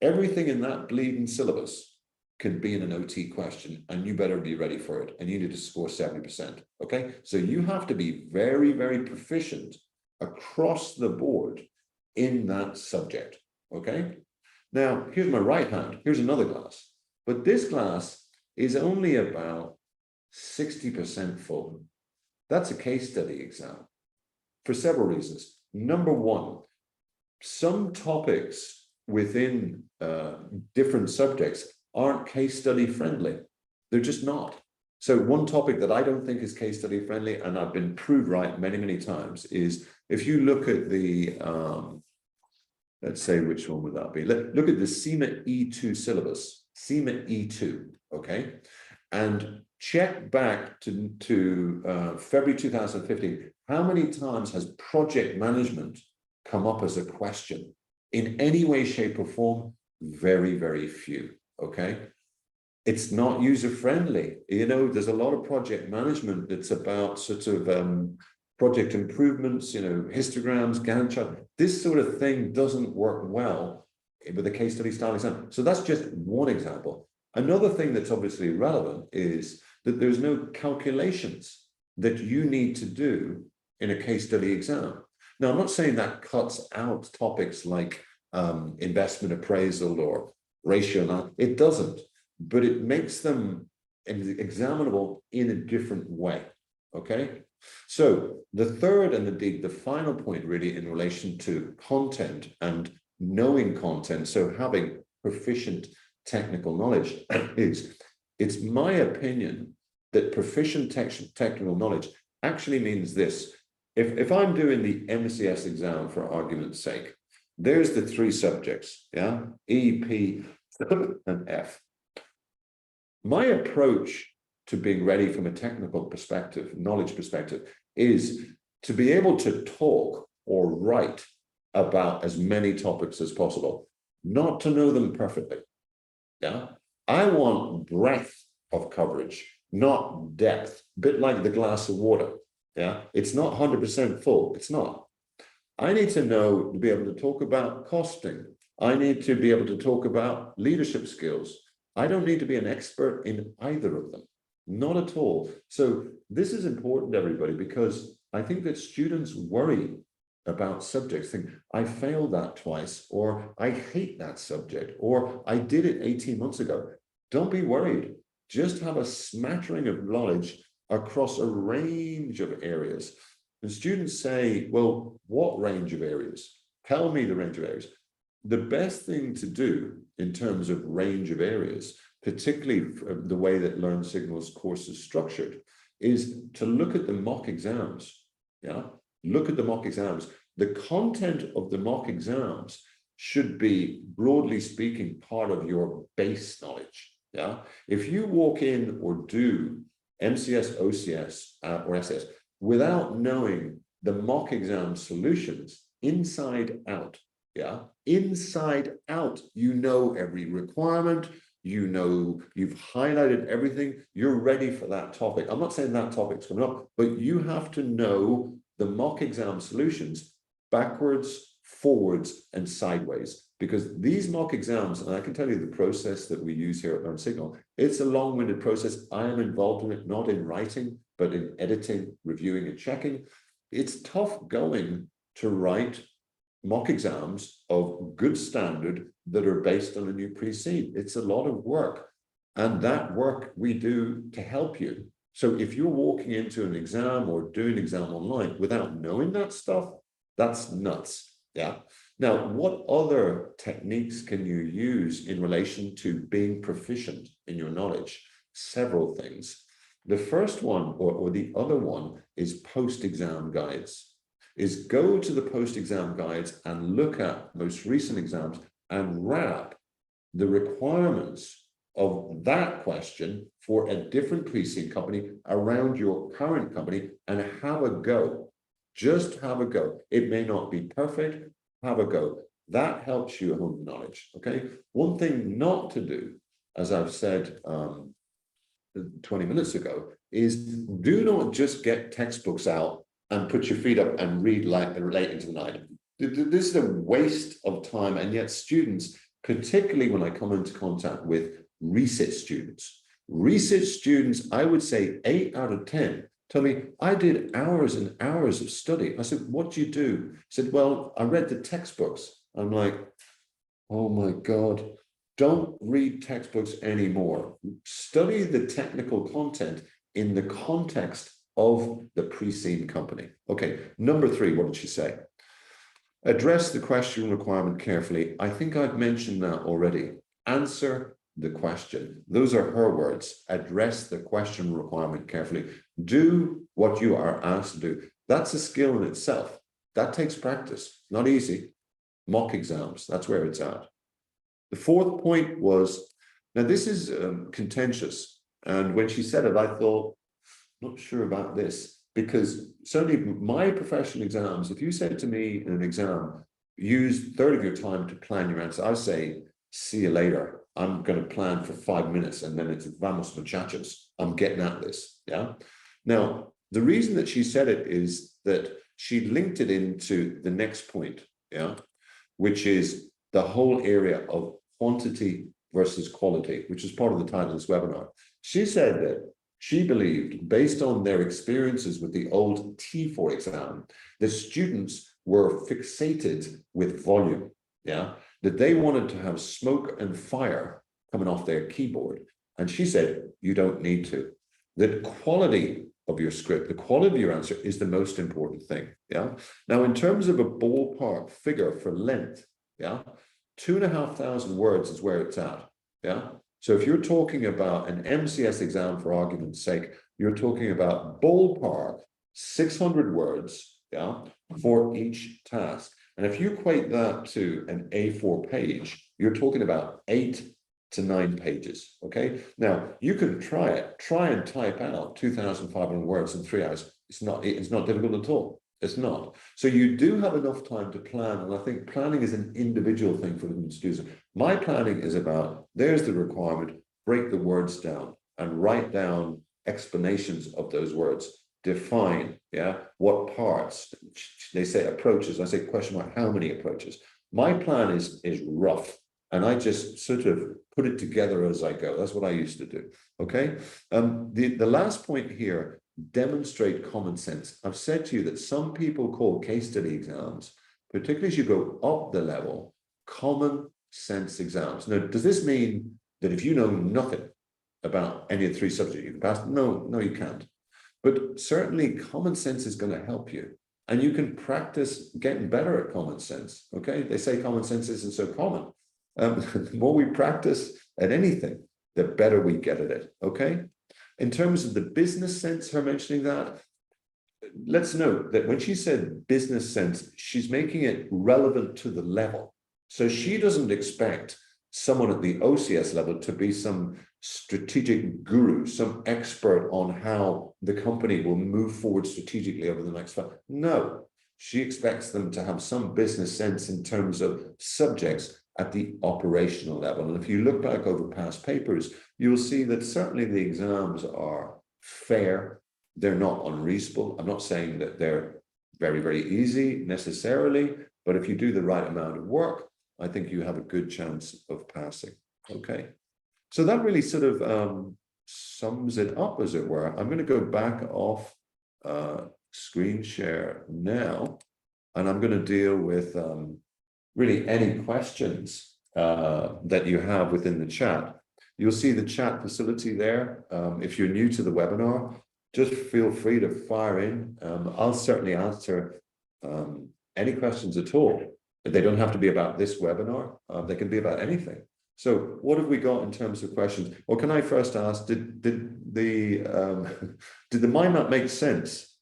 Everything in that bleeding syllabus could be in an OT question, and you better be ready for it, and you need to score 70%, okay? So you have to be very, very proficient across the board in that subject, okay? Now, here's my right hand, here's another glass, but this glass is only about 60% full. That's a case study exam for several reasons. Number one, some topics within different subjects aren't case study friendly. They're just not. So one topic that I don't think is case study friendly, and I've been proved right many, many times, is if you look at the, let's say, which one would that be? Look at the CIMA E2 syllabus, CIMA E2, okay? And check back to February 2015. How many times has project management come up as a question in any way, shape, or form? Very, very few, okay? It's not user-friendly. You know, there's a lot of project management that's about sort of project improvements, you know, histograms, Gantt chart. This sort of thing doesn't work well with a case study style exam. So that's just one example. Another thing that's obviously relevant is that there's no calculations that you need to do in a case study exam. Now, I'm not saying that cuts out topics like investment appraisal or ratio, it doesn't, but it makes them examinable in a different way, okay? So the third and the final point really in relation to content and knowing content, so having proficient technical knowledge is, it's my opinion that proficient technical knowledge actually means this. If I'm doing the MCS exam for argument's sake, there's the three subjects, yeah, E, P, and F. My approach to being ready from a technical perspective, knowledge perspective, is to be able to talk or write about as many topics as possible, not to know them perfectly. Yeah, I want breadth of coverage, not depth, a bit like the glass of water. Yeah, it's not 100% full, it's not. I need to know to be able to talk about costing. I need to be able to talk about leadership skills. I don't need to be an expert in either of them, not at all. So this is important, everybody, because I think that students worry about subjects, think, I failed that twice, or I hate that subject, or I did it 18 months ago. Don't be worried. Just have a smattering of knowledge across a range of areas. And students say, well, what range of areas? Tell me the range of areas. The best thing to do in terms of range of areas, particularly the way that Learn Signal's course is structured, is to look at the mock exams. Yeah, look at the mock exams. The content of the mock exams should be, broadly speaking, part of your base knowledge. Yeah, if you walk in or do MCS, OCS, or SS without knowing the mock exam solutions inside out, yeah, inside out, you know every requirement, you know, you've highlighted everything, you're ready for that topic. I'm not saying that topic's coming up, but you have to know the mock exam solutions backwards, forwards, and sideways, because these mock exams, and I can tell you the process that we use here at Learn Signal, it's a long-winded process. I am involved in it, not in writing, but in editing, reviewing, and checking. It's tough going to write mock exams of good standard that are based on a new pre-seed. It's a lot of work, and that work we do to help you. So if you're walking into an exam or doing an exam online without knowing that stuff, that's nuts. Yeah. Now, what other techniques can you use in relation to being proficient in your knowledge? Several things. The first one, or the other one, is post-exam guides. Is go to the post-exam guides and look at most recent exams and wrap the requirements of that question for a different pre-seed company around your current company and have a go. Just have a go. It may not be perfect, have a go. That helps you hone knowledge, okay? One thing not to do, as I've said 20 minutes ago, is do not just get textbooks out and put your feet up and read like late into the night. This is a waste of time, and yet students, particularly when I come into contact with research students, I would say 8 out of 10 tell me, I did hours and hours of study. I said, what do you do? He said, well, I read the textbooks. I'm like, oh my God, don't read textbooks anymore. Study the technical content in the context of the pre-seed company. Okay, number 3, what did she say? Address the question requirement carefully. I think I've mentioned that already. Answer the question. Those are her words. Address the question requirement carefully. Do what you are asked to do. That's a skill in itself. That takes practice. Not easy. Mock exams, that's where it's at. The fourth point was, now this is contentious. And when she said it, I thought, not sure about this, because certainly my professional exams, if you said to me in an exam, use 1/3 of your time to plan your answer, I say, see you later. I'm going to plan for 5 minutes and then it's vamos muchachos. I'm getting at this. Yeah. Now, the reason that she said it is that she linked it into the next point. Yeah. Which is the whole area of quantity versus quality, which is part of the title of this webinar. She said that she believed, based on their experiences with the old T4 exam, that students were fixated with volume, yeah, that they wanted to have smoke and fire coming off their keyboard. And she said, you don't need to. The quality of your script, the quality of your answer is the most important thing, yeah? Now, in terms of a ballpark figure for length, yeah, 2,500 words is where it's at, yeah? So if you're talking about an MCS exam, for argument's sake, you're talking about ballpark 600 words, yeah, for each task. And if you equate that to an A4 page, you're talking about 8 to 9 pages, okay? Now, you can try and type out 2,500 words in 3 hours. It's not difficult at all. It's not. So you do have enough time to plan, and I think planning is an individual thing for the students. My planning is about, there's the requirement, break the words down and write down explanations of those words. Define, yeah, what parts. They say approaches. I say question mark, how many approaches? My plan is rough, and I just sort of put it together as I go. That's what I used to do, okay? The last point here, demonstrate common sense. I've said to you that some people call case study exams, particularly as you go up the level, common sense exams. Now, does this mean that if you know nothing about any of the 3 subjects you can pass? No, you can't. But certainly common sense is going to help you. And you can practice getting better at common sense, okay? They say common sense isn't so common. The more we practice at anything, the better we get at it, okay? In terms of the business sense, her mentioning that, let's note that when she said business sense, she's making it relevant to the level. So she doesn't expect someone at the OCS level to be some strategic guru, some expert on how the company will move forward strategically over the next 5. No, she expects them to have some business sense in terms of subjects at the operational level. And if you look back over past papers, you'll see that certainly the exams are fair. They're not unreasonable. I'm not saying that they're very, very easy necessarily, but if you do the right amount of work, I think you have a good chance of passing, okay? So that really sort of sums it up, as it were. I'm going to go back off screen share now, and I'm going to deal with really any questions that you have within the chat. You'll see the chat facility there. If you're new to the webinar, just feel free to fire in. I'll certainly answer any questions at all. They don't have to be about this webinar. They can be about anything. So what have we got in terms of questions? Well, can I first ask, did the mind map make sense?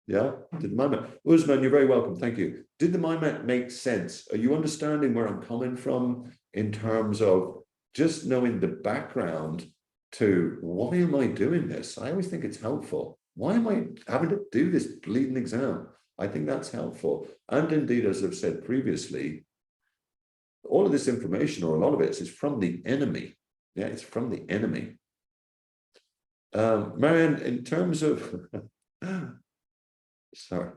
Yeah, did the mind map? Usman, you're very welcome. Thank you. Did the mind map make sense? Are you understanding where I'm coming from in terms of just knowing the background to why am I doing this? I always think it's helpful. Why am I having to do this bleeding exam? I think that's helpful. And indeed, as I've said previously, all of this information, or a lot of it, is from the enemy. Yeah, it's from the enemy. Marianne, in terms of, sorry,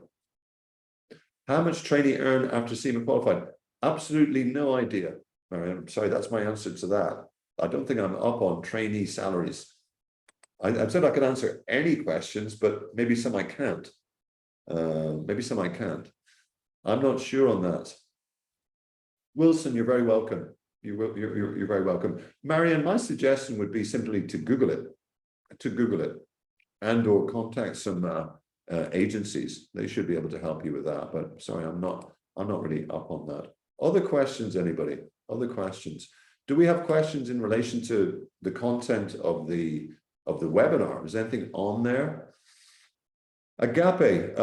how much trainee earn after CIMA qualified? Absolutely no idea, Marianne. I'm sorry, that's my answer to that. I don't think I'm up on trainee salaries. I said I could answer any questions, but maybe some I can't. Maybe some I can't. I'm not sure on that. Wilson, you're very welcome. You're very welcome. Marianne, my suggestion would be simply to Google it, and or contact some agencies. They should be able to help you with that. But sorry, I'm not really up on that. Other questions, anybody? Other questions? Do we have questions in relation to the content of the webinar? Is anything on there? Agape,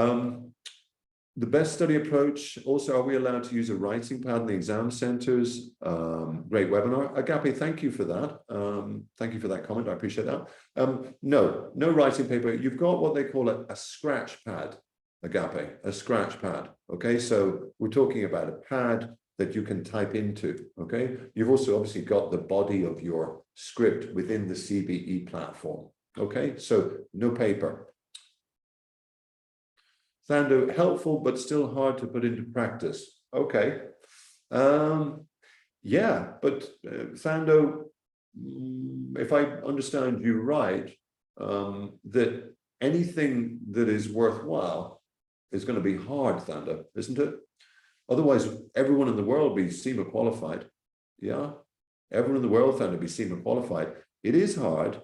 the best study approach. Also, are we allowed to use a writing pad in the exam centers? Great webinar. Agape, thank you for that. Thank you for that comment. I appreciate that. No writing paper. You've got what they call a scratch pad, Agape, a scratch pad. Okay, so we're talking about a pad that you can type into. Okay, you've also obviously got the body of your script within the CBE platform. Okay, so no paper. Thando, helpful, but still hard to put into practice. Okay. Yeah, but Thando, if I understand you right, that anything that is worthwhile is going to be hard, Thunder, isn't it? Otherwise, everyone in the world be CIMA qualified. Yeah, everyone in the world, Thunder, be CIMA qualified. It is hard.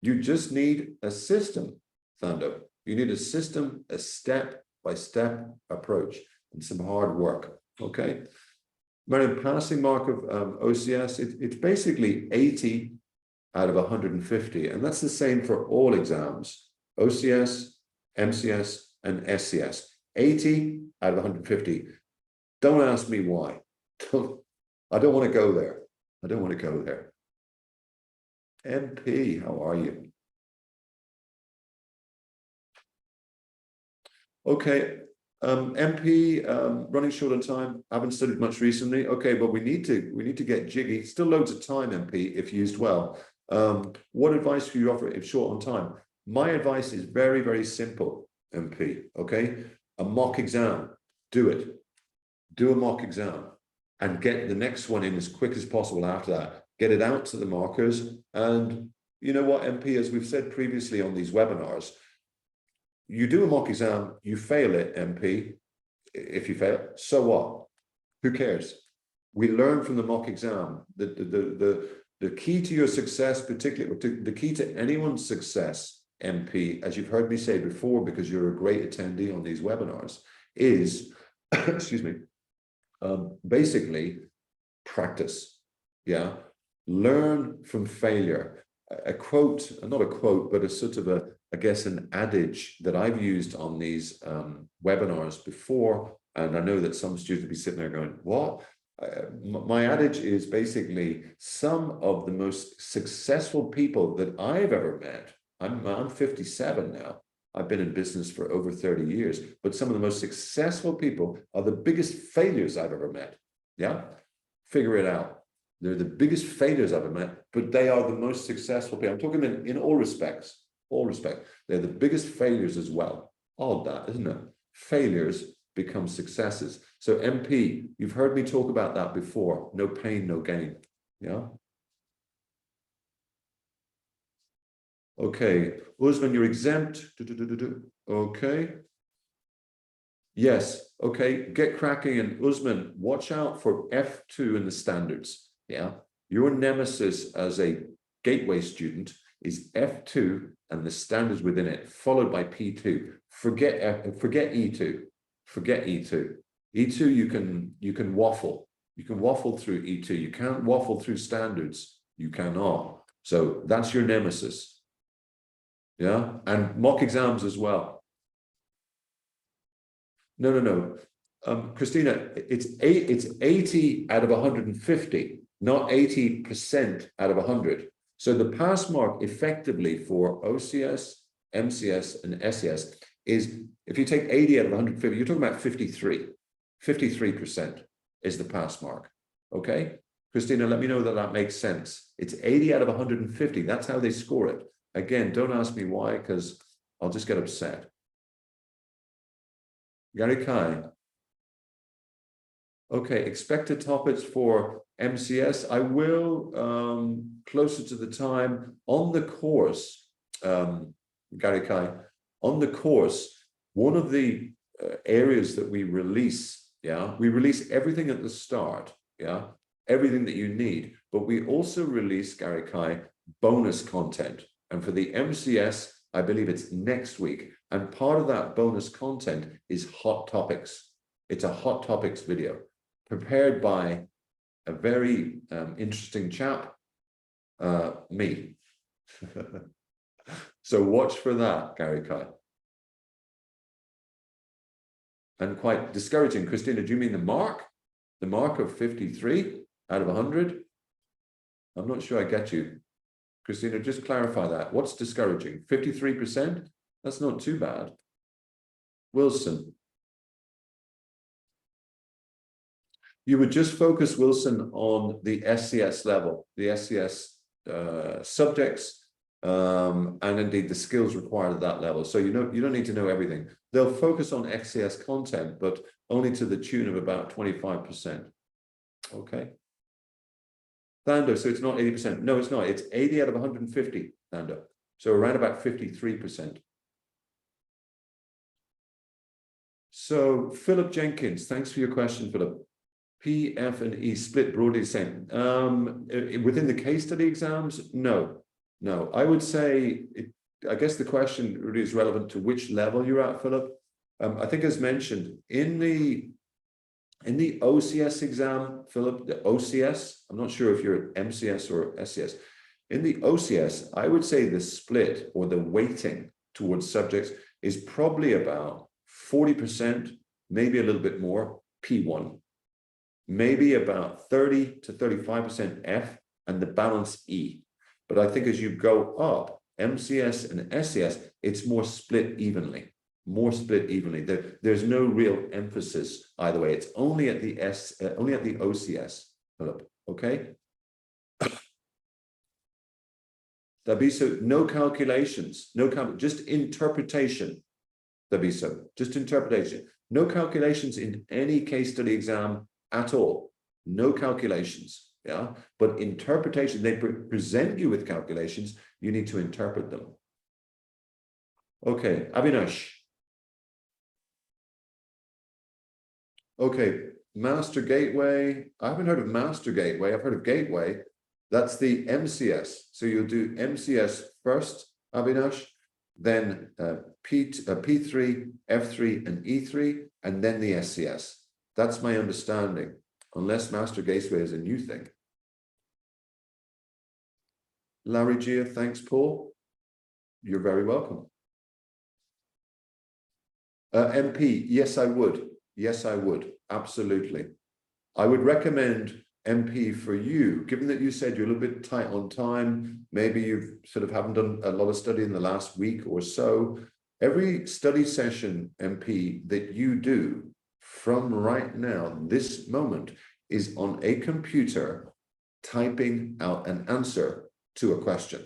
You just need a system, Thunder. You need a system, a step-by-step approach, and some hard work. Okay. Marion, passing mark of OCS, it's basically 80 out of 150, and that's the same for all exams: OCS, MCS, and SCS. 80 out of 150. Don't ask me why. I don't want to go there. I don't want to go there. MP, how are you? Okay, MP, running short on time. I haven't studied much recently. Okay, but we need to get jiggy. Still loads of time, MP, if used well. What advice do you offer if short on time? My advice is very, very simple, MP. Okay, a mock exam. Do it. Do a mock exam and get the next one in as quick as possible after that. Get it out to the markers. And you know what, MP, as we've said previously on these webinars, you do a mock exam, you fail it, MP. If you fail, so what? Who cares? We learn from the mock exam. The key to your success, particularly the key to anyone's success, MP, as you've heard me say before, because you're a great attendee on these webinars, is, excuse me, basically practice. Yeah, learn from failure. A quote, not a quote, but a sort of a, I guess, an adage that I've used on these webinars before, and I know that some students will be sitting there going, what? My adage is basically some of the most successful people that I've ever met. I'm 57 now. I've been in business for over 30 years, but some of the most successful people are the biggest failures I've ever met. Yeah, figure it out. They're the biggest failures I've ever met, but they are the most successful people. I'm talking in all respects, all respect. They're the biggest failures as well. Odd that, isn't it? Failures become successes. So MP, you've heard me talk about that before. No pain, no gain. Yeah. Okay, Usman, you're exempt. Okay. Yes, okay, get cracking. And Usman, watch out for F2 in the standards. Yeah, your nemesis as a gateway student is F2 and the standards within it, followed by P2. Forget E2. Forget E2. E2 you can waffle. You can waffle through E2. You can't waffle through standards. You cannot. So that's your nemesis. Yeah, and mock exams as well. No. Christina, it's 80 out of 150, not 80% out of 100. So the pass mark effectively for OCS, MCS, and SES is, if you take 80 out of 150, you're talking about 53. 53% is the pass mark. Okay, Christina, let me know that that makes sense. It's 80 out of 150. That's how they score it. Again, don't ask me why, because I'll just get upset. Gary Kai. Okay, expected topics for MCS. I will, closer to the time, on the course, Gary Kai, on the course, one of the areas that we release, yeah, we release everything at the start, yeah, everything that you need, but we also release, Gary Kai, bonus content. And for the MCS, I believe it's next week. And part of that bonus content is hot topics. It's a hot topics video prepared by a very interesting chap, me. So watch for that, Gary Kai. And quite discouraging. Christina, do you mean the mark? The mark of 53 out of 100? I'm not sure I get you. Christina, just clarify that. What's discouraging? 53%? That's not too bad. Wilson. You would just focus, Wilson, on the SCS level, the SCS subjects, and indeed the skills required at that level. So you don't need to know everything. They'll focus on SCS content, but only to the tune of about 25%. Okay. Thando, so it's not 80%. No, it's not. It's 80 out of 150, Thando. So around about 53%. So Philip Jenkins, thanks for your question, Philip. P, F, and E split broadly the same. Within the case study exams, no. I would say, I guess the question really is relevant to which level you're at, Philip. I think as mentioned, in the OCS exam, Philip, the OCS, I'm not sure if you're at MCS or SCS. In the OCS, I would say the split or the weighting towards subjects is probably about 40%, maybe a little bit more, P1. Maybe about 30 to 35% F, and the balance E. But I think as you go up, MCS and SCS, it's more split evenly. There's no real emphasis either way. It's only at the OCS, Philip. Okay. Dabiso, no calculations, just interpretation. Dabiso, just interpretation. No calculations in any case study exam at all. No calculations. Yeah, but interpretation, they present you with calculations, you need to interpret them. Okay, Avinash. Okay, Master Gateway. I haven't heard of Master Gateway. I've heard of Gateway. That's the MCS. So you'll do MCS first, Avinash, then P3, F3, and E3, and then the SCS. That's my understanding, unless Master Gateway is a new thing. Larry Gia, thanks, Paul. You're very welcome. MP, yes, I would. Yes, I would. Absolutely. I would recommend MP for you, given that you said you're a little bit tight on time. Maybe you've sort of haven't done a lot of study in the last week or so. Every study session, MP, that you do from right now, this moment, is on a computer typing out an answer to a question.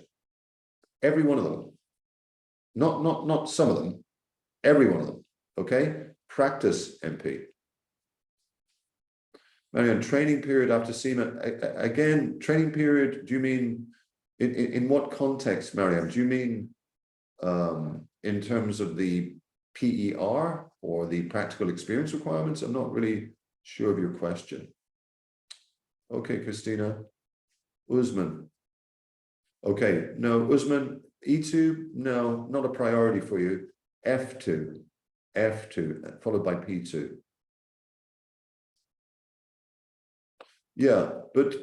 Every one of them. Not some of them. Every one of them. Okay? Practice, MP. Marianne, training period after CIMA. Again, training period, do you mean, in what context, Marianne? Do you mean in terms of the PER or the practical experience requirements? I'm not really sure of your question. Okay, Christina. Usman. Okay, no, Usman, E2, no, not a priority for you. F2, followed by P2. Yeah, but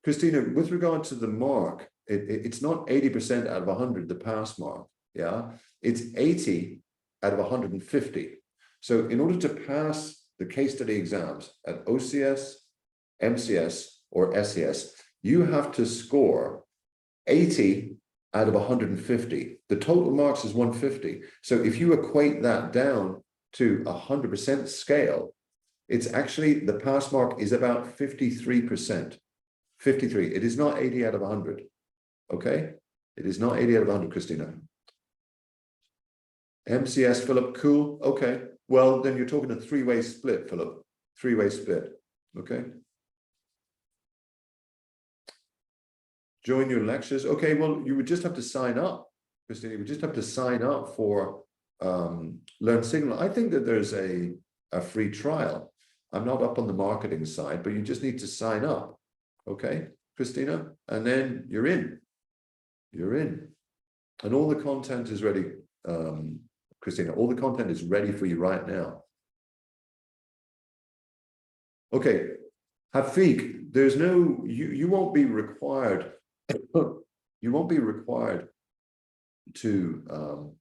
Christina, with regard to the mark, it's not 80% out of 100, the pass mark, yeah? It's 80 out of 150. So in order to pass the case study exams at OCS, MCS, or SCS, you have to score 80 out of 150. The total marks is 150. So if you equate that down to 100% scale, it's actually, the pass mark is about 53%. 53. It is not 80 out of 100. Okay? It is not 80 out of 100, Christina. MCS, Philip, cool. Okay. Well, then you're talking a three-way split, Philip. Three-way split. Okay. Join your lectures. Okay, well, you would just have to sign up, Christina. You would just have to sign up for Learn Signal. I think that there's a free trial. I'm not up on the marketing side, but you just need to sign up. Okay, Christina? And then you're in. You're in. And all the content is ready, Christina. All the content is ready for you right now. Okay, Hafiq, there's no, you won't be required. You won't be required to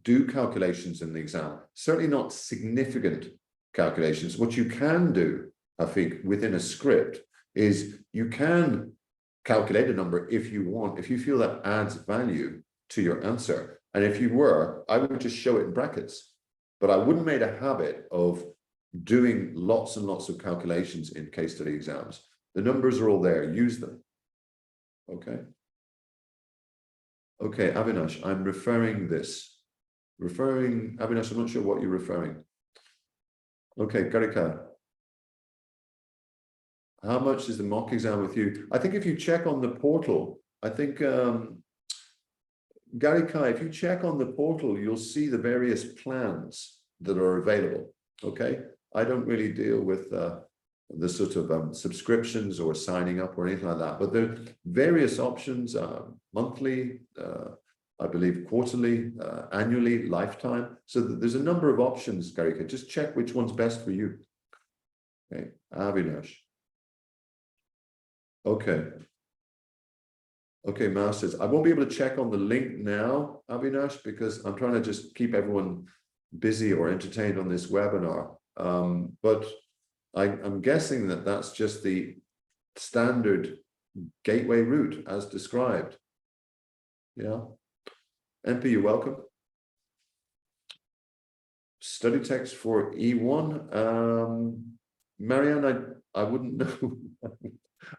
do calculations in the exam. Certainly not significant calculations. What you can do, Hafiq, within a script is you can calculate a number if you want, if you feel that adds value to your answer. And if you were, I would just show it in brackets. But I wouldn't make a habit of doing lots and lots of calculations in case study exams. The numbers are all there. Use them. Okay. Okay, Avinash, I'm referring this. Avinash, I'm not sure what you're referring. Okay, Garika. How much is the mock exam with you? I think if you check on the portal, I think, Gary Kai, if you check on the portal, you'll see the various plans that are available, okay? I don't really deal with the sort of subscriptions or signing up or anything like that, but there are various options, monthly, I believe quarterly, annually, lifetime. So there's a number of options, Gary Kai. Just check which one's best for you. Okay, Avinash. Okay. Okay, Masters. I won't be able to check on the link now, Avinash, because I'm trying to just keep everyone busy or entertained on this webinar. But I'm guessing that that's just the standard gateway route as described. Yeah. MP, you're welcome. Study text for E1. Marianne, I wouldn't know.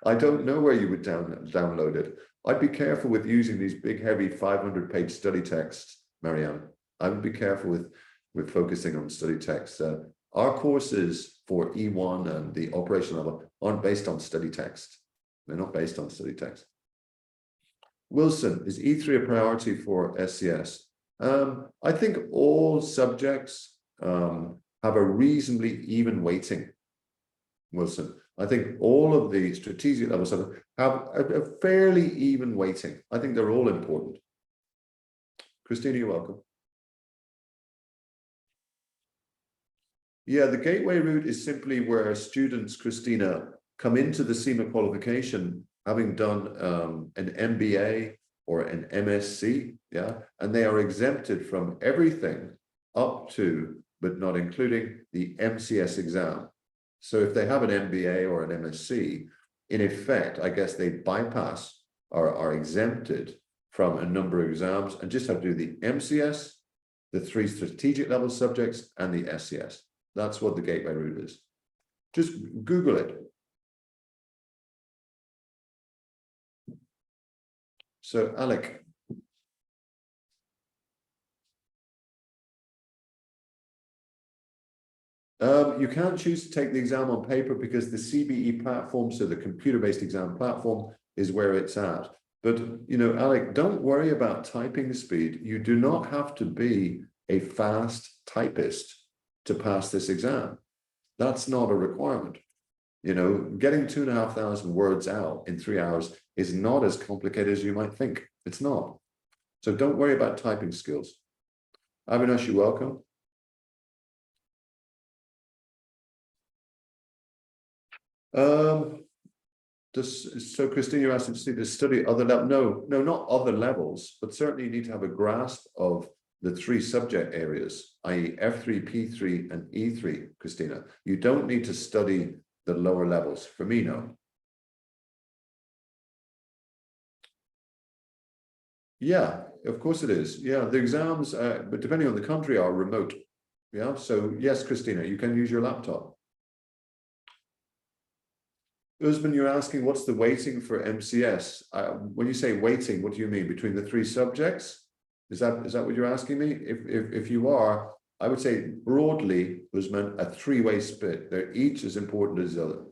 I don't know where you would download it. I'd be careful with using these big, heavy 500-page study texts, Marianne. I would be careful with focusing on study texts. Our courses for E1 and the operation level aren't based on study text. They're not based on study text. Wilson, is E3 a priority for SCS? I think all subjects have a reasonably even weighting, Wilson. I think all of the strategic level subjects have a fairly even weighting. I think they're all important. Christina, you're welcome. Yeah, the gateway route is simply where students, Christina, come into the CIMA qualification having done an MBA or an MSc, yeah, and they are exempted from everything up to, but not including, the MCS exam. So if they have an MBA or an MSc, in effect, I guess they bypass or are exempted from a number of exams and just have to do the MCS, the 3 strategic level subjects, and the SCS. That's what the gateway route is. Just Google it. So, Alec. You can't choose to take the exam on paper because the CBE platform, so the computer-based exam platform, is where it's at. But, you know, Alec, don't worry about typing speed. You do not have to be a fast typist to pass this exam. That's not a requirement. You know, getting 2,500 words out in 3 hours is not as complicated as you might think. It's not. So don't worry about typing skills. Avinash, you're welcome. So Christine, you're asking to study other levels. No, not other levels, but certainly you need to have a grasp of the 3 subject areas, i.e. F3, P3, and E3, Christina. You don't need to study the lower levels. For me, no. Yeah, of course it is. Yeah, the exams, but depending on the country, are remote. Yeah, so yes, Christina, you can use your laptop. Usman, you're asking what's the weighting for MCS? When you say weighting, what do you mean? Between the 3 subjects? Is that what you're asking me? If you are, I would say broadly, Usman, a 3-way split. They're each as important as the other.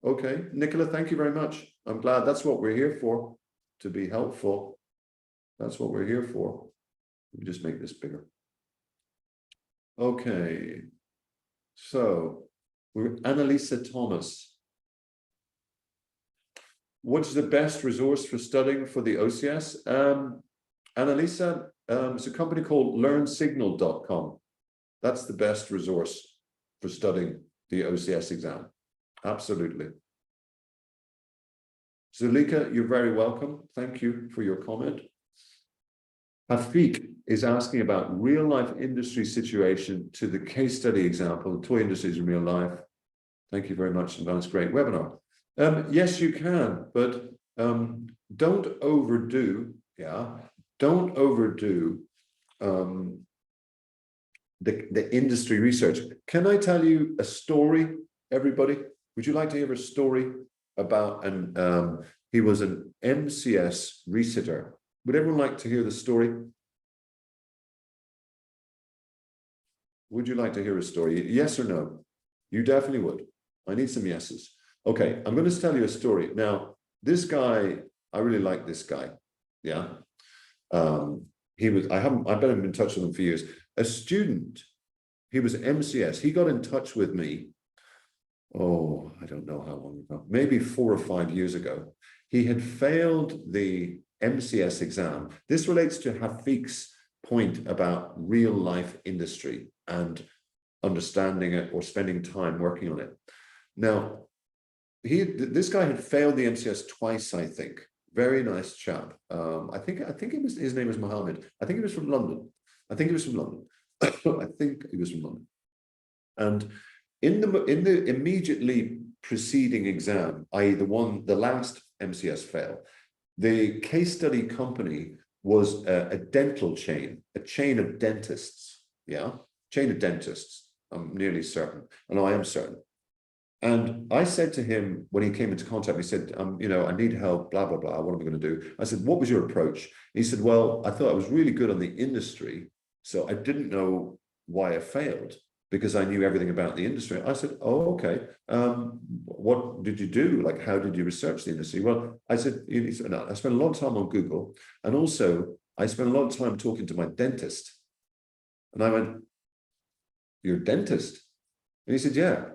Okay, Nicola, thank you very much. I'm glad. That's what we're here for, to be helpful. That's what we're here for. Let me just make this bigger. Okay. So, we're Annalisa Thomas. What's the best resource for studying for the OCS? Annalisa, it's a company called learnsignal.com. That's the best resource for studying the OCS exam. Absolutely. Zulika, you're very welcome. Thank you for your comment. Hafik is asking about real-life industry situation to the case study example, toy industries in real life. Thank you very much, and that's a great webinar. Yes, you can, but don't overdo, don't overdo the industry research. Can I tell you a story, everybody? Would you like to hear a story about he was an MCS re-sitter? Would everyone like to hear the story? Would you like to hear a story? Yes or no? You definitely would. I need some yeses. Okay, I'm going to tell you a story. Now, this guy, I really like this guy. Yeah. I've been in touch with him for years. A student, he was MCS. He got in touch with me. Oh, I don't know how long ago, maybe 4 or 5 years ago. He had failed the MCS exam. This relates to Hafik's point about real life industry and understanding it or spending time working on it. Now, this guy had failed the MCS twice, I think. Very nice chap. I think his name was Mohammed. I think he was from London. I think he was from London. And in the immediately preceding exam, i.e. the last MCS fail, the case study company was a dental chain, a chain of dentists. Yeah, chain of dentists. I'm nearly certain. No, I am certain. And I said to him when he came into contact, he said, I need help, blah, blah, blah. What am I going to do? I said, what was your approach? He said, well, I thought I was really good on the industry. So I didn't know why I failed because I knew everything about the industry. I said, oh, okay. What did you do? Like, how did you research the industry? Well, I said, no, I spent a lot of time on Google. And also I spent a lot of time talking to my dentist. And I went, you're a dentist? And he said, yeah.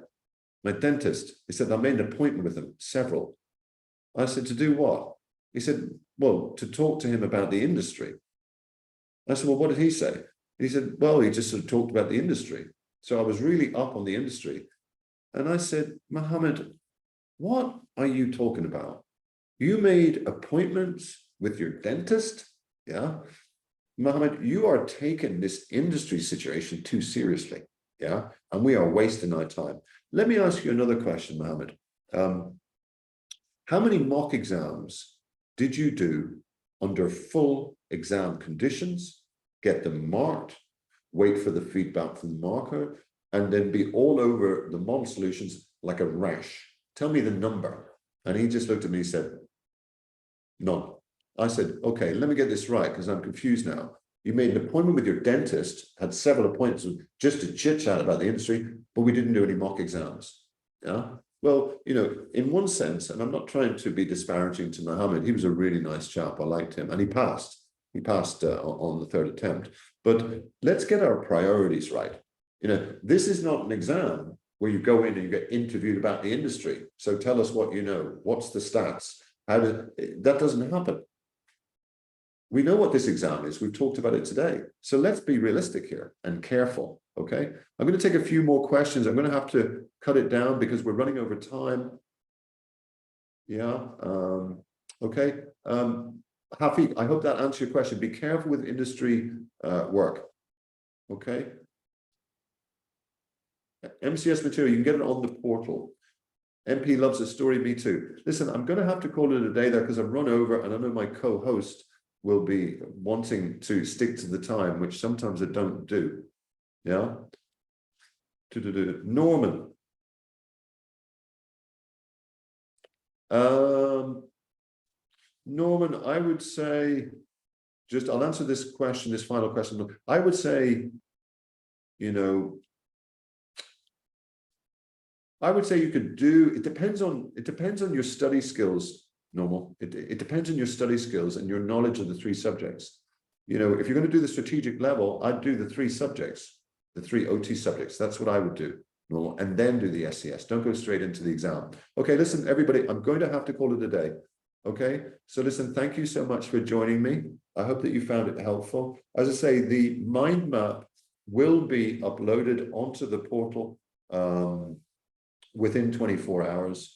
My dentist, he said, I made an appointment with him, several. I said, to do what? He said, well, to talk to him about the industry. I said, well, what did he say? He said, well, he just sort of talked about the industry. So I was really up on the industry. And I said, Mohammed, what are you talking about? You made appointments with your dentist? Yeah. Mohammed, you are taking this industry situation too seriously. Yeah. And we are wasting our time. Let me ask you another question, Mohammed. How many mock exams did you do under full exam conditions, get them marked, wait for the feedback from the marker, and then be all over the model solutions like a rash? Tell me the number. And he just looked at me and said, none. I said, okay, let me get this right because I'm confused now. You made an appointment with your dentist, had several appointments just to chit chat about the industry, but we didn't do any mock exams. Yeah. Well, in one sense, and I'm not trying to be disparaging to Mohammed, he was a really nice chap. I liked him, and he passed. He passed on the third attempt. But let's get our priorities right. This is not an exam where you go in and you get interviewed about the industry. So tell us what you know. What's the stats? That doesn't happen. We know what this exam is. We've talked about it today. So let's be realistic here and careful, okay? I'm going to take a few more questions. I'm going to have to cut it down because we're running over time. Yeah, okay. Hafiq, I hope that answers your question. Be careful with industry work, okay? MCS material, you can get it on the portal. MP loves a story, me too. Listen, I'm going to have to call it a day there because I've run over and I know my co-host will be wanting to stick to the time, which sometimes I don't do. Yeah. Norman. Norman, I would say, I'll answer this question, this final question. I would say, I would say you could do, it depends on your study skills, Normal. It depends on your study skills and your knowledge of the 3 subjects. If you're going to do the strategic level, I'd do the 3 subjects, the 3 OT subjects. That's what I would do, Normal, and then do the SCS. Don't go straight into the exam. Okay, listen, everybody, I'm going to have to call it a day. Okay, so listen, thank you so much for joining me. I hope that you found it helpful. As I say, the mind map will be uploaded onto the portal within 24 hours.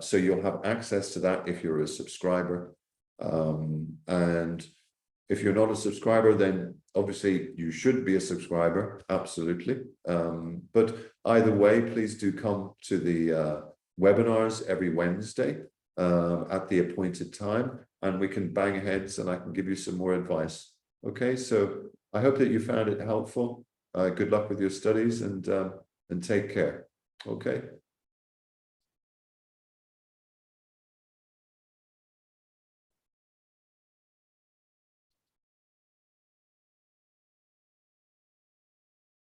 So you'll have access to that if you're a subscriber. And if you're not a subscriber, then obviously you should be a subscriber, absolutely. But either way, please do come to the webinars every Wednesday at the appointed time, and we can bang heads and I can give you some more advice. Okay, so I hope that you found it helpful. Good luck with your studies and take care. Okay.